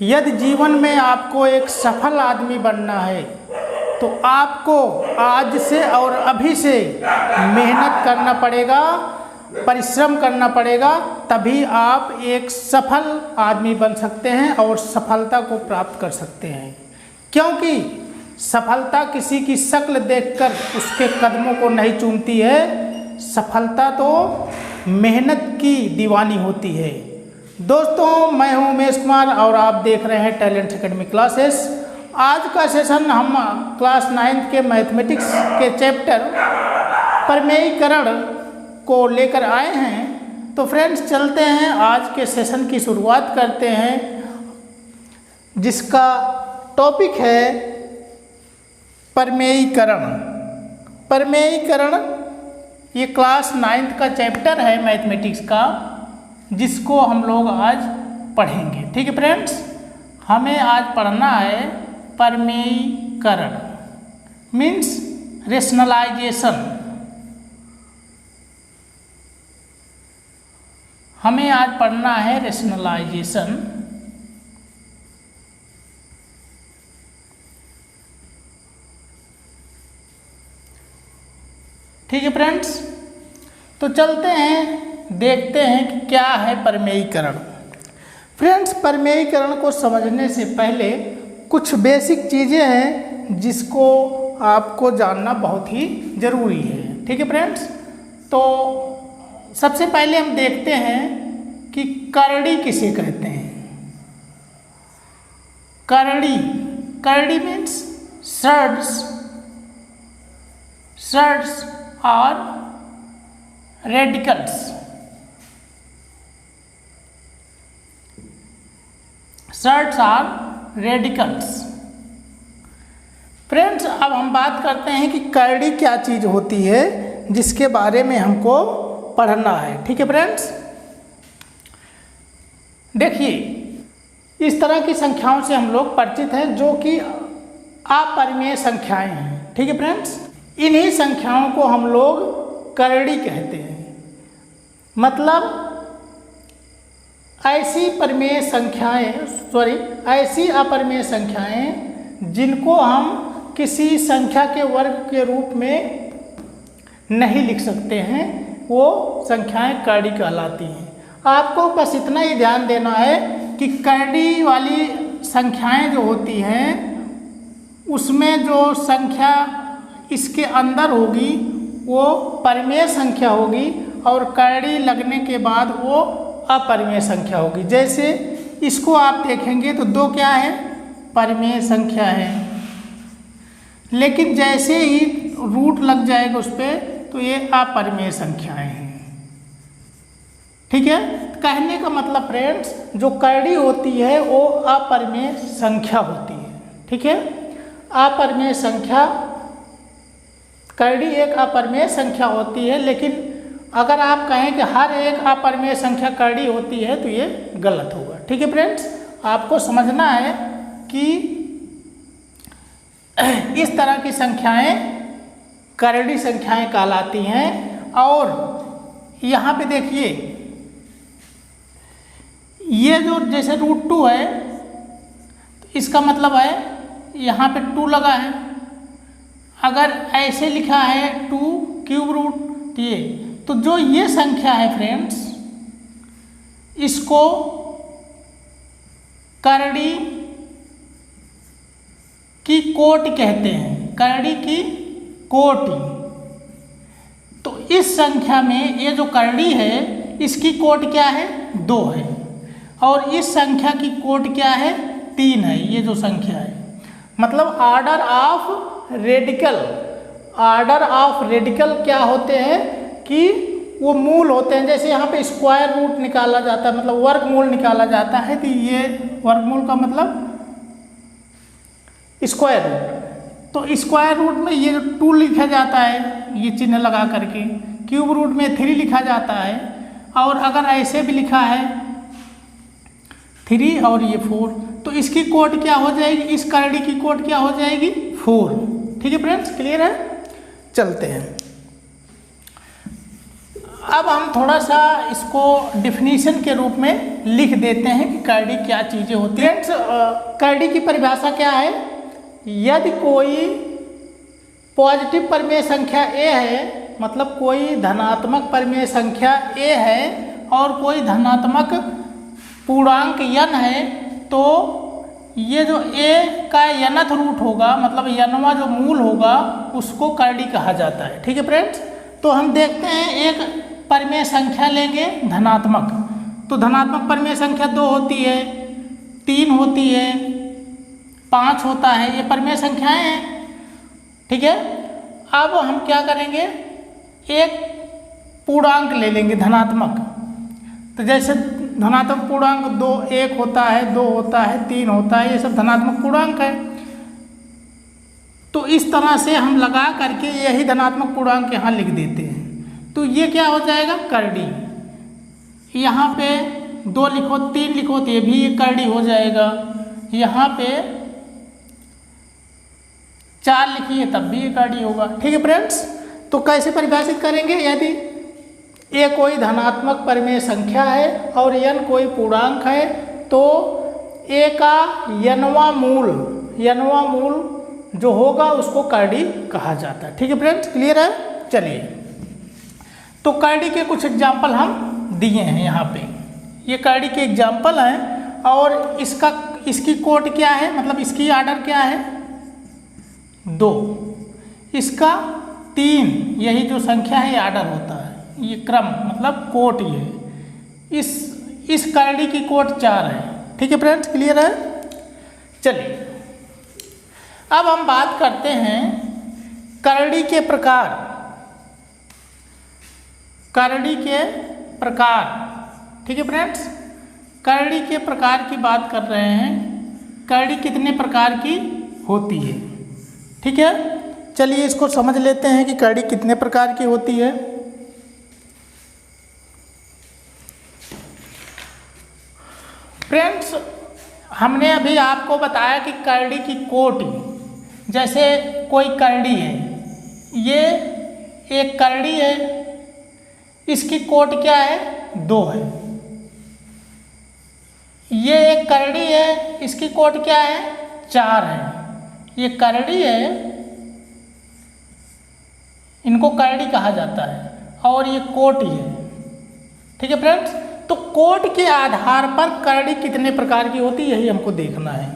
यदि जीवन में आपको एक सफल आदमी बनना है तो आपको आज से और अभी से मेहनत करना पड़ेगा, परिश्रम करना पड़ेगा, तभी आप एक सफल आदमी बन सकते हैं और सफलता को प्राप्त कर सकते हैं। क्योंकि सफलता किसी की शक्ल देखकर उसके कदमों को नहीं चूमती है, सफलता तो मेहनत की दीवानी होती है। दोस्तों, मैं हूं उमेश कुमार और आप देख रहे हैं टैलेंट एकेडमी क्लासेस। आज का सेशन हम क्लास 9th के मैथमेटिक्स के चैप्टर प्रमेयीकरण को लेकर आए हैं। तो फ्रेंड्स, चलते हैं आज के सेशन की शुरुआत करते हैं, जिसका टॉपिक है प्रमेयीकरण। प्रमेयीकरण ये क्लास 9th का चैप्टर है मैथमेटिक्स का, जिसको हम लोग आज पढ़ेंगे। ठीक है फ्रेंड्स, हमें आज पढ़ना है प्रमेयीकरण, मीन्स रेशनलाइजेशन। हमें आज पढ़ना है रेशनलाइजेशन। ठीक है फ्रेंड्स, तो चलते हैं, देखते हैं कि क्या है प्रमेयीकरण। फ्रेंड्स, प्रमेयीकरण को समझने से पहले कुछ बेसिक चीज़ें हैं जिसको आपको जानना बहुत ही ज़रूरी है। ठीक है फ्रेंड्स, तो सबसे पहले हम देखते हैं कि करड़ी किसे कहते हैं। करड़ी, करड़ी मीन्स सर्ड्स और रेडिकल्स। सर्ड्स और रेडिकल्स। फ्रेंड्स, अब हम बात करते हैं कि करड़ी क्या चीज़ होती है, जिसके बारे में हमको पढ़ना है। ठीक है फ्रेंड्स, देखिए, इस तरह की संख्याओं से हम लोग परिचित हैं जो कि अपरिमेय संख्याएं हैं। ठीक है फ्रेंड्स, इन्हीं संख्याओं को हम लोग करड़ी कहते हैं। मतलब ऐसी परिमेय संख्याएं, ऐसी अपरिमेय संख्याएं जिनको हम किसी संख्या के वर्ग के रूप में नहीं लिख सकते हैं, वो संख्याएं करड़ी कहलाती हैं। आपको बस इतना ही ध्यान देना है कि करड़ी वाली संख्याएं जो होती हैं, उसमें जो संख्या इसके अंदर होगी वो परिमेय संख्या होगी और करड़ी लगने के बाद वो अपरिमेय संख्या होगी। जैसे इसको आप देखेंगे तो दो क्या है, परिमेय संख्या है, लेकिन जैसे ही रूट लग जाएगा उस पर तो ये अपरिमेय संख्याएं हैं। ठीक है, कहने का मतलब फ्रेंड्स, जो करड़ी होती है वो अपरिमेय संख्या होती है। ठीक है, अपरिमेय संख्या, करड़ी एक अपरिमेय संख्या होती है, लेकिन अगर आप कहें कि हर एक अपरिमेय संख्या करड़ी होती है तो ये गलत होगा। ठीक है फ्रेंड्स, आपको समझना है कि इस तरह की संख्याएं करड़ी संख्याएं कहलाती हैं। और यहाँ पे देखिए, ये जो जैसे √2 है, तो इसका मतलब है यहाँ पे 2 लगा है। अगर ऐसे लिखा है 2 क्यूब रूट ये, तो जो ये संख्या है फ्रेंड्स, इसको करड़ी की कोटि कहते हैं। करड़ी की कोटि। तो इस संख्या में ये जो करड़ी है, इसकी कोटि क्या है, 2 है, और इस संख्या की कोटि क्या है, 3 है। ये जो संख्या है, मतलब order of radical. Order of radical क्या होते हैं कि वो मूल होते हैं। जैसे यहाँ पे स्क्वायर रूट निकाला जाता है, मतलब वर्गमूल निकाला जाता है, तो ये वर्गमूल का मतलब स्क्वायर रूट। तो स्क्वायर रूट में ये 2 लिखा जाता है, ये चिन्ह लगा करके। क्यूब रूट में 3 लिखा जाता है, और अगर ऐसे भी लिखा है 3 और ये 4, तो इसकी कोट क्या हो जाएगी, इस करड़ी की कोट क्या हो जाएगी, 4। ठीक है फ्रेंड्स, क्लियर है। चलते हैं, अब हम थोड़ा सा इसको डिफिनीशन के रूप में लिख देते हैं कि करड़ी क्या चीज़ें होती हैं। फ्रेंड्स, करड़ी की परिभाषा क्या है? यदि कोई पॉजिटिव परिमेय संख्या ए है, मतलब कोई धनात्मक परिमेय संख्या ए है और कोई धनात्मक पूर्णांक n है, तो ये जो a का nth रूट होगा, मतलब nवां जो मूल होगा, उसको करड़ी कहा जाता है। ठीक है फ्रेंड्स, तो हम देखते हैं एक परिमेय संख्या लेंगे धनात्मक, तो धनात्मक परिमेय संख्या 2 होती है, 3 होती है, 5 होता है, ये परिमेय संख्याएं हैं। ठीक है, अब हम क्या करेंगे, एक पूर्णांक ले लेंगे धनात्मक। तो जैसे धनात्मक पूर्णांक 2, 1 होता है, 2 होता है, 3 होता है, ये सब धनात्मक पूर्णांक है। तो इस तरह से हम लगा करके यही धनात्मक पूर्णांक यहाँ लिख देते हैं। तो ये क्या हो जाएगा, करड़ी। यहाँ पे 2 लिखो, 3 लिखो तो ये भी एक करड़ी हो जाएगा। यहाँ पे 4 लिखिए तब भी ये करड़ी होगा। ठीक है फ्रेंड्स, तो कैसे परिभाषित करेंगे? यदि ए कोई धनात्मक परिमेय संख्या है और n कोई पूर्णांक है, तो ए का nवां मूल जो होगा उसको करड़ी कहा जाता है। ठीक है फ्रेंड्स, क्लियर है? चलिए, तो करड़ी के कुछ एग्जाम्पल हम दिए हैं यहाँ पे। ये करड़ी के एग्जाम्पल हैं और इसकी कोड क्या है, मतलब इसकी आर्डर क्या है, 2, इसका 3, यही जो संख्या है आर्डर होता है, ये क्रम मतलब कोट। ये इस करड़ी की कोट 4 है। ठीक है फ्रेंड्स, क्लियर है? चलिए, अब हम बात करते हैं करड़ी के प्रकार। करड़ी के प्रकार, ठीक है फ्रेंड्स, करड़ी के प्रकार की बात कर रहे हैं। करड़ी कितने प्रकार की होती है? ठीक है, चलिए इसको समझ लेते हैं कि करड़ी कितने प्रकार की होती है। फ्रेंड्स, हमने अभी आपको बताया कि करड़ी की कोटि, जैसे कोई करड़ी है, ये एक करड़ी है, इसकी कोट क्या है, 2 है। ये एक करड़ी है, इसकी कोट क्या है, 4 है। ये करड़ी है, इनको करड़ी कहा जाता है, और ये कोटि है। ठीक है फ्रेंड्स, तो कोट के आधार पर करड़ी कितने प्रकार की होती है, यही हमको देखना है।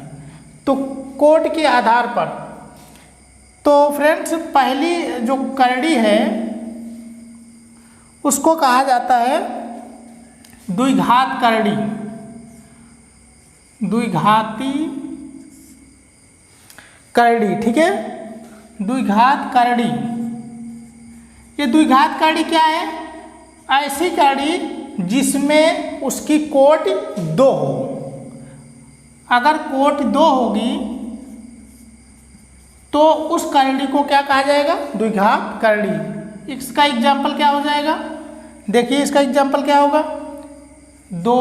तो कोट के आधार पर, तो फ्रेंड्स पहली जो करड़ी है उसको कहा जाता है द्विघात करड़ी, द्विघाती करड़ी। ठीक है, द्विघात करड़ी। ये द्विघात करड़ी क्या है? ऐसी करड़ी जिसमें उसकी कोट 2 हो। अगर कोट 2 होगी तो उस करड़ी को क्या कहा जाएगा, द्विघात करड़ी। इसका एग्जाम्पल क्या हो जाएगा, देखिए इसका एग्जाम्पल क्या होगा, 2,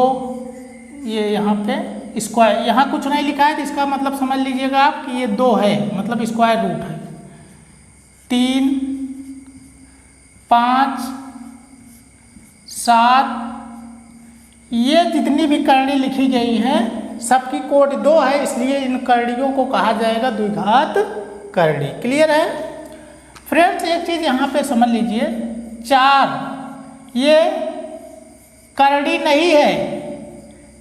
ये यहाँ पे स्क्वायर, यहाँ कुछ नहीं लिखा है तो इसका मतलब समझ लीजिएगा आप कि ये 2 है, मतलब स्क्वायर रूट है। 3, 5, 7, ये जितनी भी करड़ी लिखी गई हैं सबकी कोट 2 है, इसलिए इन करड़ियों को कहा जाएगा द्विघात करड़ी। क्लियर है फ्रेंड्स? एक चीज यहाँ पे समझ लीजिए, 4 ये करड़ी नहीं है,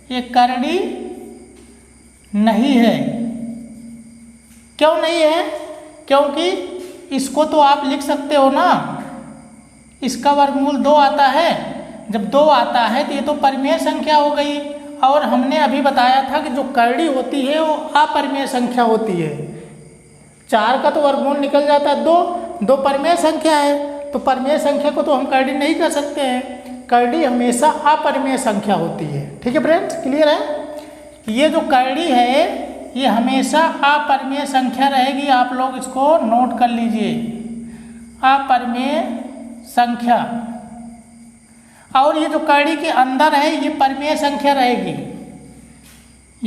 ये करड़ी नहीं है। क्यों नहीं है? क्योंकि इसको तो आप लिख सकते हो ना, इसका वर्गमूल 2 आता है। जब 2 आता है तो ये तो परिमेय संख्या हो गई, और हमने अभी बताया था कि जो करड़ी होती है वो अपरिमेय संख्या होती है। 4 का तो वर्गमूल निकल जाता है 2 परिमेय संख्या है, तो परिमेय संख्या को तो हम करड़ी नहीं कर सकते हैं। करड़ी हमेशा अपरिमेय संख्या होती है। ठीक है फ्रेंड्स, क्लियर है? ये जो करड़ी है ये हमेशा अपरिमेय संख्या रहेगी, आप लोग इसको नोट कर लीजिए, अपरिमेय संख्या। और ये जो करड़ी के अंदर है ये परिमेय संख्या रहेगी।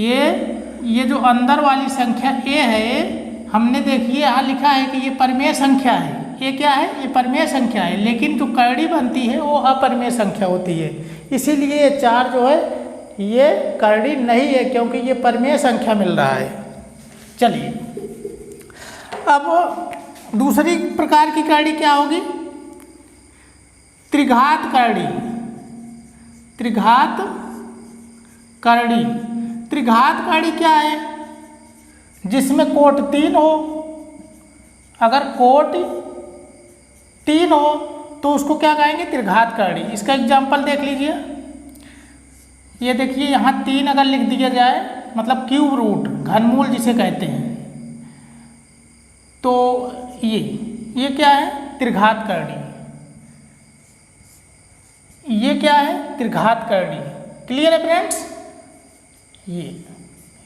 ये जो अंदर वाली संख्या ए है, हमने देखिए यहाँ लिखा है कि ये परिमेय संख्या है, ये क्या है, ये परिमेय संख्या है, लेकिन जो करड़ी बनती है वो अपरिमेय संख्या होती है, इसीलिए ये 4 जो है ये करड़ी नहीं है, क्योंकि ये परिमेय संख्या मिल रहा है। चलिए अब दूसरी प्रकार की करड़ी क्या होगी, त्रिघात करड़ी। त्रिघात करड़ी, त्रिघात करड़ी क्या है, जिसमें कोट 3 हो। अगर कोट 3 हो तो उसको क्या कहेंगे, त्रिघात करड़ी। इसका एग्जाम्पल देख लीजिए, ये देखिए यहाँ 3 अगर लिख दिया जाए, मतलब क्यूब रूट, घनमूल जिसे कहते हैं, तो ये क्या है, त्रिघात करड़ी। ये क्या है, त्रिघात करड़ी। क्लियर है फ्रेंड्स,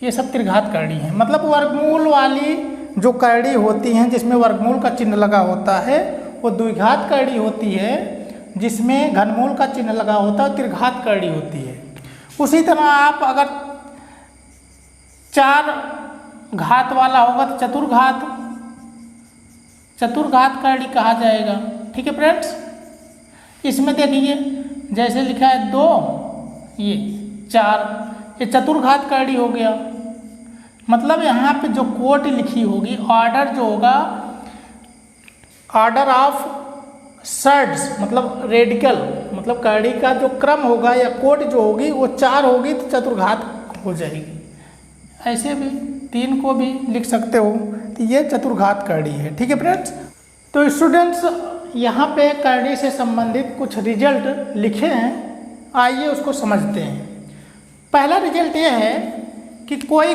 ये सब त्रिघात करड़ी हैं। मतलब वर्गमूल वाली जो करड़ी होती हैं जिसमें वर्गमूल का चिन्ह लगा होता है वो द्विघात करड़ी होती है, जिसमें घनमूल का चिन्ह लगा होता है त्रिघात करड़ी होती है। उसी तरह आप अगर 4 घात वाला होगा तो चतुर्घात, चतुर्घात करड़ी कहा जाएगा। ठीक है फ्रेंड्स, इसमें देखिए जैसे लिखा है 2, ये 4, ये चतुर्घात करड़ी हो गया। मतलब यहाँ पे जो कोट लिखी होगी, ऑर्डर जो होगा, ऑर्डर ऑफ सर्ड्स मतलब रेडिकल, मतलब करड़ी का जो क्रम होगा या कोट जो होगी वो 4 होगी तो चतुर्घात हो जाएगी। ऐसे भी 3 को भी लिख सकते हो, तो ये चतुर्घात करड़ी है। ठीक है फ्रेंड्स, तो स्टूडेंट्स यहाँ पे करड़ी से संबंधित कुछ रिजल्ट लिखे हैं, आइए उसको समझते हैं। पहला रिजल्ट ये है कि कोई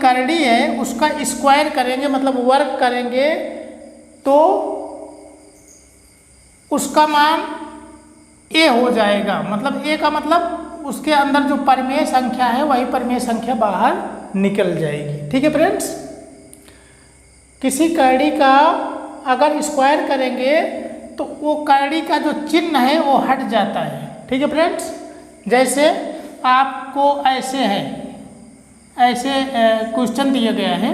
करड़ी है, उसका स्क्वायर करेंगे मतलब वर्ग करेंगे तो उसका मान a हो जाएगा। मतलब a का मतलब उसके अंदर जो परिमेय संख्या है वही परिमेय संख्या बाहर निकल जाएगी। ठीक है फ्रेंड्स, किसी करड़ी का अगर स्क्वायर करेंगे तो वो करड़ी का जो चिन्ह है वो हट जाता है। ठीक है फ्रेंड्स, जैसे आपको ऐसे क्वेश्चन दिया गया है,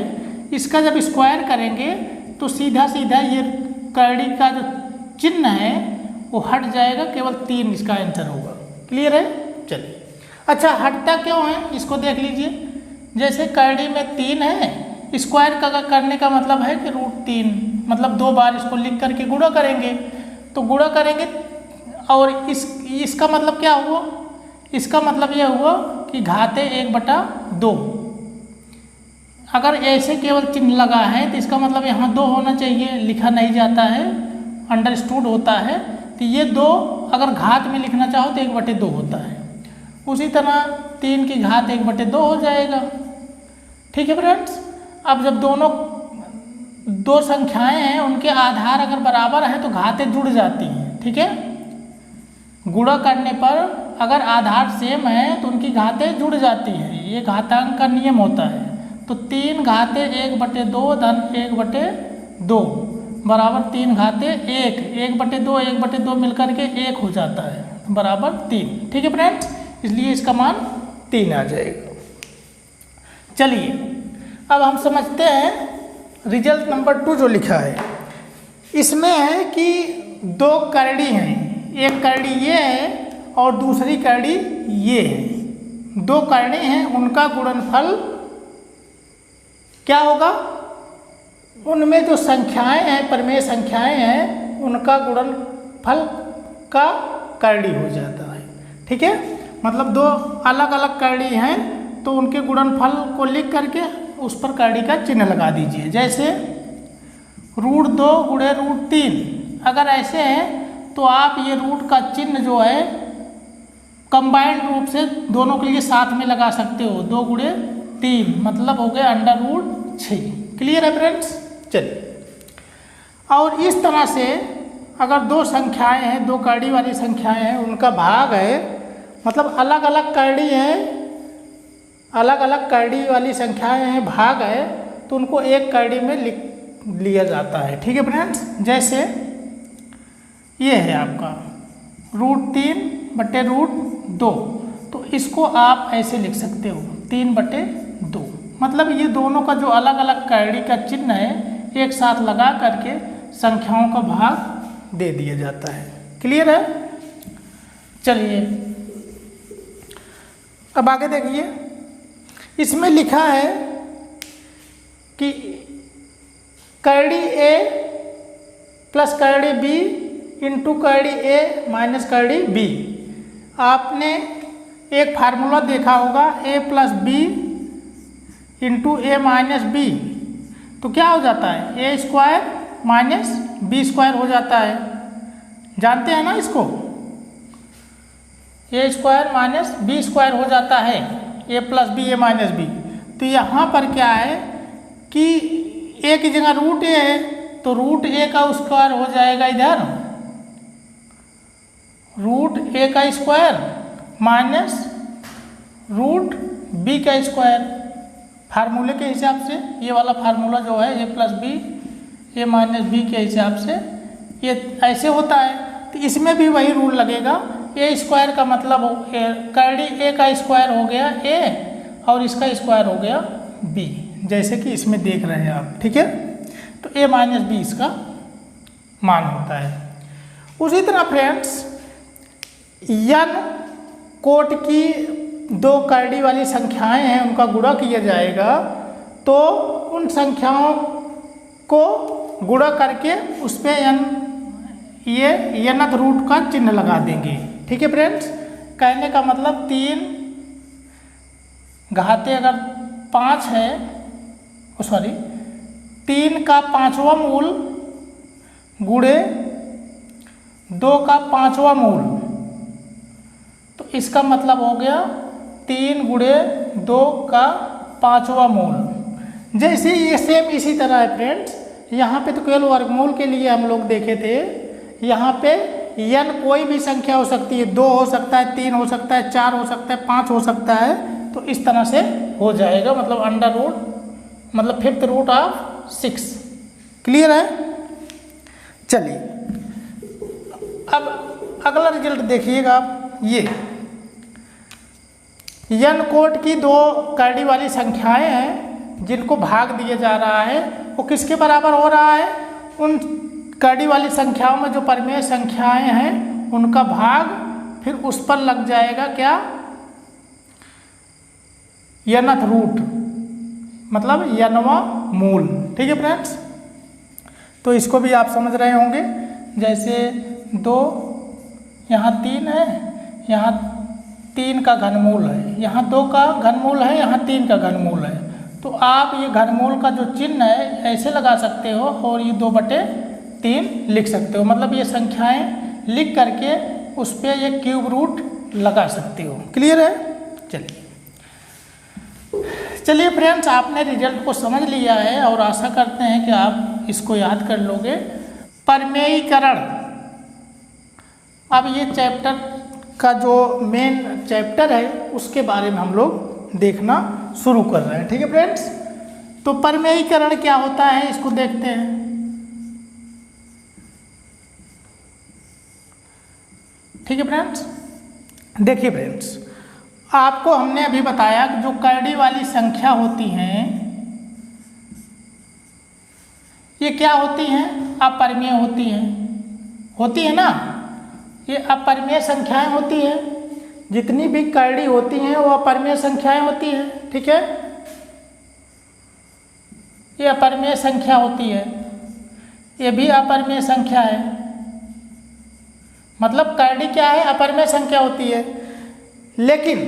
इसका जब स्क्वायर करेंगे तो सीधा सीधा ये करड़ी का जो चिन्ह है वो हट जाएगा, केवल 3 इसका आंसर होगा। क्लियर है, चलिए। अच्छा, हटता क्यों है इसको देख लीजिए। जैसे करड़ी में 3 है, स्क्वायर का करने का मतलब है कि √3, मतलब 2 बार इसको लिख करके गुणा करेंगे, तो गुणा करेंगे और इसका मतलब क्या हुआ, इसका मतलब यह हुआ कि घाते 1/2। अगर ऐसे केवल चिन्ह लगा है तो इसका मतलब यहाँ 2 होना चाहिए, लिखा नहीं जाता है, अंडरस्टूड होता है। तो ये 2 अगर घात में लिखना चाहो तो 1/2 होता है। उसी तरह 3 की घात 1/2 हो जाएगा। ठीक है फ्रेंड्स, अब जब दोनों 2 संख्याएं हैं उनके आधार अगर बराबर है तो घातें जुड़ जाती हैं। ठीक है, गुणा करने पर अगर आधार सेम है तो उनकी घातें जुड़ जाती हैं, ये घातांक का नियम होता है। तो 3 घाते 1/2 धन 1/2 बराबर 3 घाते 1, 1/2 1/2 मिलकर के 1 हो जाता है बराबर 3। ठीक है फ्रेंड्स, इसलिए इसका मान 3 आ जाएगा। चलिए अब हम समझते हैं रिजल्ट नंबर 2 जो लिखा है। इसमें है कि 2 करड़ी हैं, एक करड़ी ये है और दूसरी करड़ी ये है। 2 करड़ी हैं, उनका गुणनफल क्या होगा, उनमें जो संख्याएं हैं, परिमेय संख्याएं हैं, उनका गुणनफल का करड़ी हो जाता है। ठीक है, मतलब 2 अलग अलग करड़ी हैं तो उनके गुणनफल को लिख करके उस पर करड़ी का चिन्ह लगा दीजिए। जैसे √2 गुणे √3, अगर ऐसे है तो आप ये रूट का चिन्ह जो है कंबाइंड रूप से दोनों के लिए साथ में लगा सकते हो। 2 गुणे 3 मतलब हो गया √6। क्लियर है फ्रेंड्स, चलिए। और इस तरह से अगर 2 संख्याएं हैं, 2 करड़ी वाली संख्याएं हैं, उनका भाग है, मतलब अलग अलग करड़ी हैं, अलग अलग करड़ी वाली संख्याएं हैं, भाग है, तो उनको एक करड़ी में लिख लिया जाता है। ठीक है फ्रेंड्स, जैसे ये है आपका √3/√2, तो इसको आप ऐसे लिख सकते हो 3/2। मतलब ये दोनों का जो अलग अलग करड़ी का चिन्ह है एक साथ लगा करके संख्याओं का भाग दे दिया जाता है। क्लियर है? चलिए अब आगे देखिए, इसमें लिखा है कि करड़ी ए प्लस करड़ी बी इंटू करड़ी ए माइनस करड़ी बी। आपने एक फार्मूला देखा होगा ए plus B into A minus B, तो क्या हो जाता है? ए स्क्वायर माइनस बी स्क्वायर हो जाता है। जानते हैं ना इसको? ए स्क्वायर माइनस बी स्क्वायर हो जाता है, ए प्लस बी ए माइनस बी। तो यहाँ पर क्या है कि ए की जगह रूट ए है, तो रूट ए का स्क्वायर हो जाएगा इधर रूट ए का स्क्वायर माइनस रूट बी का स्क्वायर। फार्मूले के हिसाब से ये वाला फार्मूला जो है ए प्लस बी ए माइनस बी के हिसाब से ये ऐसे होता है। तो इसमें भी वही रूल लगेगा, ए स्क्वायर का मतलब करड़ी ए का स्क्वायर हो गया ए और इसका स्क्वायर हो गया बी, जैसे कि इसमें देख रहे हैं आप। ठीक है, तो ए माइनस बी इसका मान होता है। उसी तरह फ्रेंड्स यन कोट की दो करड़ी वाली संख्याएं हैं, उनका गुणा किया जाएगा, तो उन संख्याओं को गुणा करके उस पर ये यनत रूट का चिन्ह लगा देंगे। ठीक है फ्रेंड्स, कहने का मतलब 3 घाते अगर 5 है, सॉरी 3 का 5वां मूल गुणे 2 का 5वां मूल, तो इसका मतलब हो गया 3 गुणे 2 का 5वां मूल। जैसे ये सेम इसी तरह है फ्रेंड्स, यहाँ पे तो केवल वर्गमूल के लिए हम लोग देखे थे। यहाँ पे यन कोई भी संख्या हो सकती है, 2 हो सकता है, 3 हो सकता है, 4 हो सकता है, 5 हो सकता है, तो इस तरह से हो जाएगा। मतलब अंडर रूट मतलब 5th रूट ऑफ 6। क्लियर है? चलिए अब अगला रिजल्ट देखिएगा आप। ये यन कोट की दो करड़ी वाली संख्याएं हैं जिनको भाग दिया जा रहा है, वो किसके बराबर हो रहा है? उन करड़ी वाली संख्याओं में जो परिमेय संख्याएं हैं उनका भाग फिर उस पर लग जाएगा क्या? यनथ रूट मतलब यनवा मूल। ठीक है फ्रेंड्स, तो इसको भी आप समझ रहे होंगे। जैसे 2 यहाँ 3 है, यहाँ 3 का घनमूल है, यहाँ 2 का घनमूल है, यहाँ 3 का घनमूल है, तो आप ये घनमूल का जो चिन्ह है ऐसे लगा सकते हो और ये 2/3 लिख सकते हो। मतलब ये संख्याएं लिख करके उस पर ये क्यूब रूट लगा सकते हो। क्लियर है? चलिए फ्रेंड्स, आपने रिजल्ट को समझ लिया है और आशा करते हैं कि आप इसको याद कर लोगे। परमेयीकरण, अब ये चैप्टर का जो मेन चैप्टर है उसके बारे में हम लोग देखना शुरू कर रहे हैं। ठीक है फ्रेंड्स, तो परमेयीकरण क्या होता है इसको देखते हैं। ठीक है फ्रेंड्स, देखिए फ्रेंड्स, आपको हमने अभी बताया कि जो करड़ी वाली संख्या होती हैं ये क्या होती हैं? अपरिमेय होती है ना। ये अपरिमेय संख्याएं होती हैं, जितनी भी करड़ी होती हैं वो अपरिमेय संख्याएं होती हैं। ठीक है, ये अपरिमेय संख्या होती है, ये भी अपरिमेय संख्या है। मतलब करड़ी क्या है? अपरिमेय संख्या होती है। लेकिन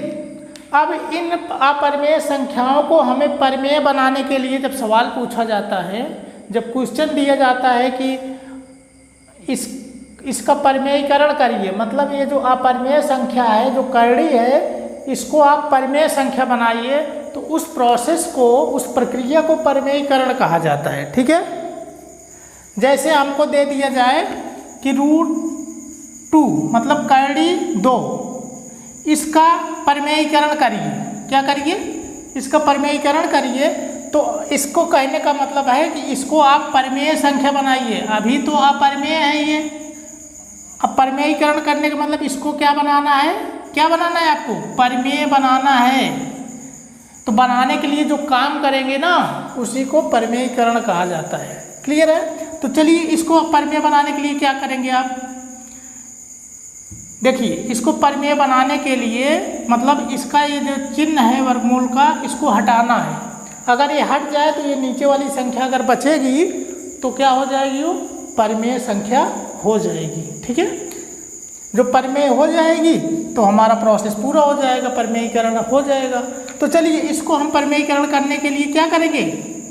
अब इन अपरिमेय संख्याओं को हमें परिमेय बनाने के लिए जब सवाल पूछा जाता है, जब क्वेश्चन दिया जाता है कि इसका परिमेयीकरण करिए, मतलब ये जो अपरिमेय संख्या है, जो करड़ी है, इसको आप परिमेय संख्या बनाइए, तो उस प्रोसेस को, उस प्रक्रिया को परिमेयीकरण कहा जाता है। ठीक है, जैसे हमको दे दिया जाए कि √2 मतलब करड़ी 2, इसका परिमेयीकरण करिए। क्या करिए? इसका परिमेयीकरण करिए। तो इसको कहने का मतलब है कि इसको आप परिमेय संख्या बनाइए। अभी तो अपरिमेय है ये, अब परिमेयीकरण करने का मतलब इसको क्या बनाना है? क्या बनाना है आपको? परिमेय बनाना है। तो बनाने के लिए जो काम करेंगे ना, उसी को परिमेयीकरण कहा जाता है। क्लियर है। तो चलिए इसको परमेय बनाने के लिए क्या करेंगे आप, देखिए इसको परमेय बनाने के लिए मतलब इसका ये जो चिन्ह है वर्गमूल का, इसको हटाना है। अगर ये हट जाए तो ये नीचे वाली संख्या अगर बचेगी तो क्या हो जाएगी, वो परमेय संख्या हो जाएगी। ठीक है, जो परमेय हो जाएगी तो हमारा प्रोसेस पूरा हो जाएगा, परमेयीकरण हो जाएगा। तो चलिए इसको हम परमेयीकरण करने के लिए क्या करेंगे,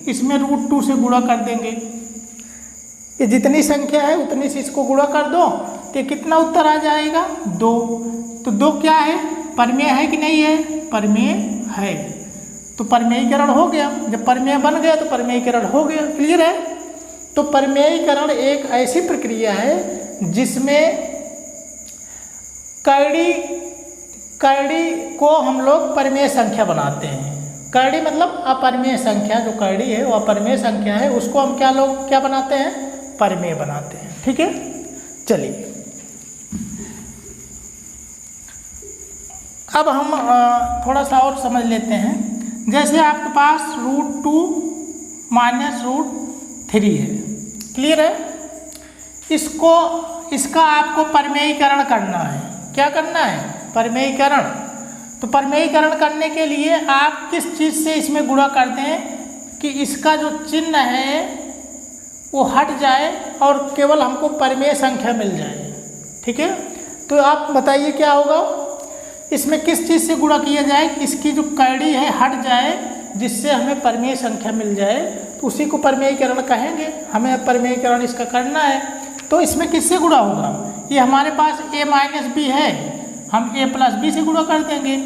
इसमें √2 से गुणा कर देंगे। ये जितनी संख्या है उतनी से इसको गुणा कर दो तो कितना उत्तर आ जाएगा, 2। तो 2 क्या है, परमेय है कि नहीं है, परमेय है। तो परमेयीकरण हो गया, जब परमेय बन गया तो परमेयीकरण हो गया। क्लियर है। तो परमेयीकरण एक ऐसी प्रक्रिया है जिसमें करड़ी को हम लोग परमेय संख्या बनाते हैं। करड़ी मतलब अपरमेय संख्या, जो करड़ी है वो अपरमेय संख्या है, उसको हम क्या बनाते हैं, परमेय बनाते हैं। ठीक है, चलिए अब हम थोड़ा सा और समझ लेते हैं। जैसे आपके पास √2 माइनस √3 है। क्लियर है। इसका आपको परमेयीकरण करना है। क्या करना है, परमेयीकरण। तो परमेयीकरण करने के लिए आप किस चीज़ से इसमें गुणा करते हैं कि इसका जो चिन्ह है वो हट जाए और केवल हमको परमेय संख्या मिल जाए। ठीक है, तो आप बताइए क्या होगा, इसमें किस चीज़ से गुणा किया जाए, इसकी जो करड़ी है हट जाए जिससे हमें परमेय संख्या मिल जाए, तो उसी को परमेयीकरण कहेंगे। हमें परमेयीकरण इसका करना है। तो इसमें किससे गुणा होगा, ये हमारे पास a माइनस बी है, हम a प्लस बी से गुणा कर देंगे।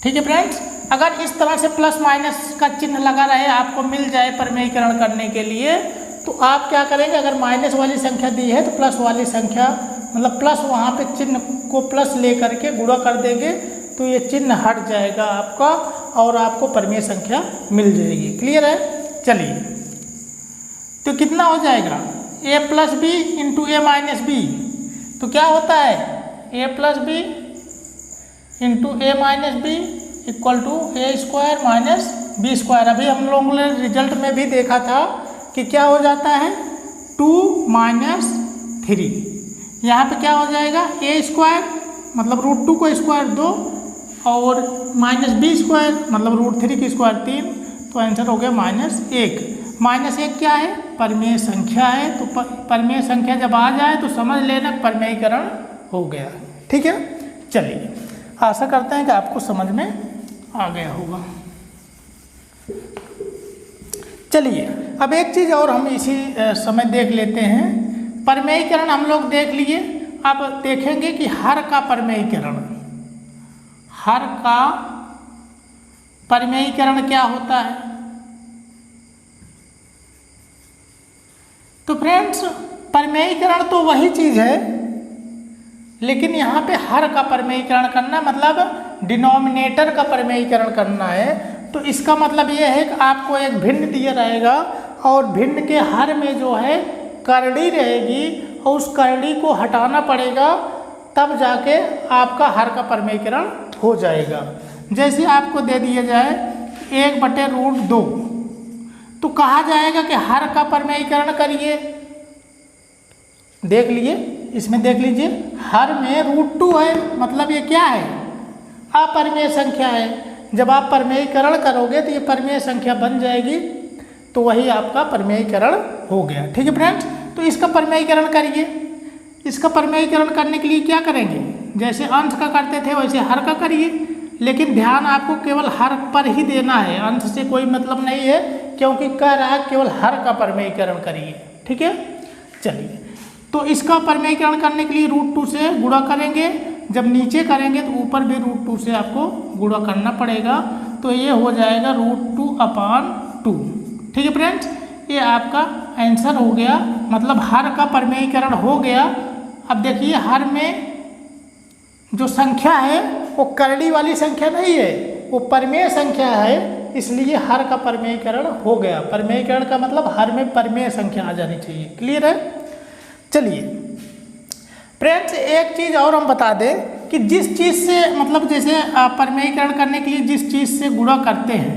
ठीक है फ्रेंड्स, अगर इस तरह से प्लस माइनस का चिन्ह लगा रहे आपको मिल जाए परमेयीकरण करने के लिए, तो आप क्या करेंगे, अगर माइनस वाली संख्या दी है तो प्लस वाली संख्या मतलब प्लस वहाँ पे चिन्ह को प्लस ले करके गुणा कर देंगे, तो ये चिन्ह हट जाएगा आपका और आपको परमेय संख्या मिल जाएगी। क्लियर है। चलिए तो कितना हो जाएगा, a plus B into A minus B. तो क्या होता है, a plus B into A minus B equal to A square minus B square. अभी हम लोगों ने रिजल्ट में भी देखा था कि क्या हो जाता है, 2 माइनस 3। यहाँ पे क्या हो जाएगा, a स्क्वायर मतलब √2 को स्क्वायर 2 और माइनस बी स्क्वायर मतलब √3 की स्क्वायर 3। तो आंसर हो गया -1। -1 क्या है, परमेय संख्या है। तो परमेय संख्या जब आ जाए तो समझ लेना परमेयीकरण हो गया। ठीक है, चलिए आशा करते हैं कि आपको समझ में आ गया होगा। चलिए अब एक चीज़ और हम इसी समय देख लेते हैं। परमेयीकरण हम लोग देख लिए, अब देखेंगे कि हर का परमेयीकरण, हर का परमेयीकरण क्या होता है। तो फ्रेंड्स परमेयीकरण तो वही चीज़ है, लेकिन यहाँ पे हर का परमेयीकरण करना मतलब डिनोमिनेटर का परमेयीकरण करना है। तो इसका मतलब ये है कि आपको एक भिन्न दिया रहेगा और भिन्न के हर में जो है करड़ी रहेगी और उस करड़ी को हटाना पड़ेगा, तब जाके आपका हर का परमेयीकरण हो जाएगा। जैसे आपको दे दिया जाए 1/√2, तो कहा जाएगा कि हर का परमेयीकरण करिए। देख लिए, इसमें देख लीजिए हर में √2 है, मतलब ये क्या है, अपरमेय संख्या है। जब आप परमेयीकरण करोगे तो ये परमेय संख्या बन जाएगी, तो वही आपका परमेयीकरण हो गया। ठीक है फ्रेंड्स, तो इसका परमेयीकरण करिए। इसका परमेयीकरण करने के लिए क्या करेंगे, जैसे अंश का करते थे वैसे हर का करिए, लेकिन ध्यान आपको केवल हर पर ही देना है, अंश से कोई मतलब नहीं है, क्योंकि कह रहा है केवल हर का परमेयीकरण करिए। ठीक है, चलिए तो इसका परमेयीकरण करने के लिए √2 से गुणा करेंगे। जब नीचे करेंगे तो ऊपर भी √2 से आपको गुणा करना पड़ेगा, तो ये हो जाएगा √2/2। ठीक है फ्रेंड्स, ये आपका आंसर हो गया, मतलब हर का परमेयीकरण हो गया। अब देखिए हर में जो संख्या है वो करड़ी वाली संख्या नहीं है, वो परमेय संख्या है, इसलिए हर का परमेयीकरण हो गया। परमेयीकरण का मतलब हर में परमेय संख्या आ जानी चाहिए। क्लियर है। चलिए फ्रेंड्स एक चीज़ और हम बता दें कि जिस चीज़ से मतलब जैसे परमेयीकरण करने के लिए जिस चीज़ से गुणा करते हैं,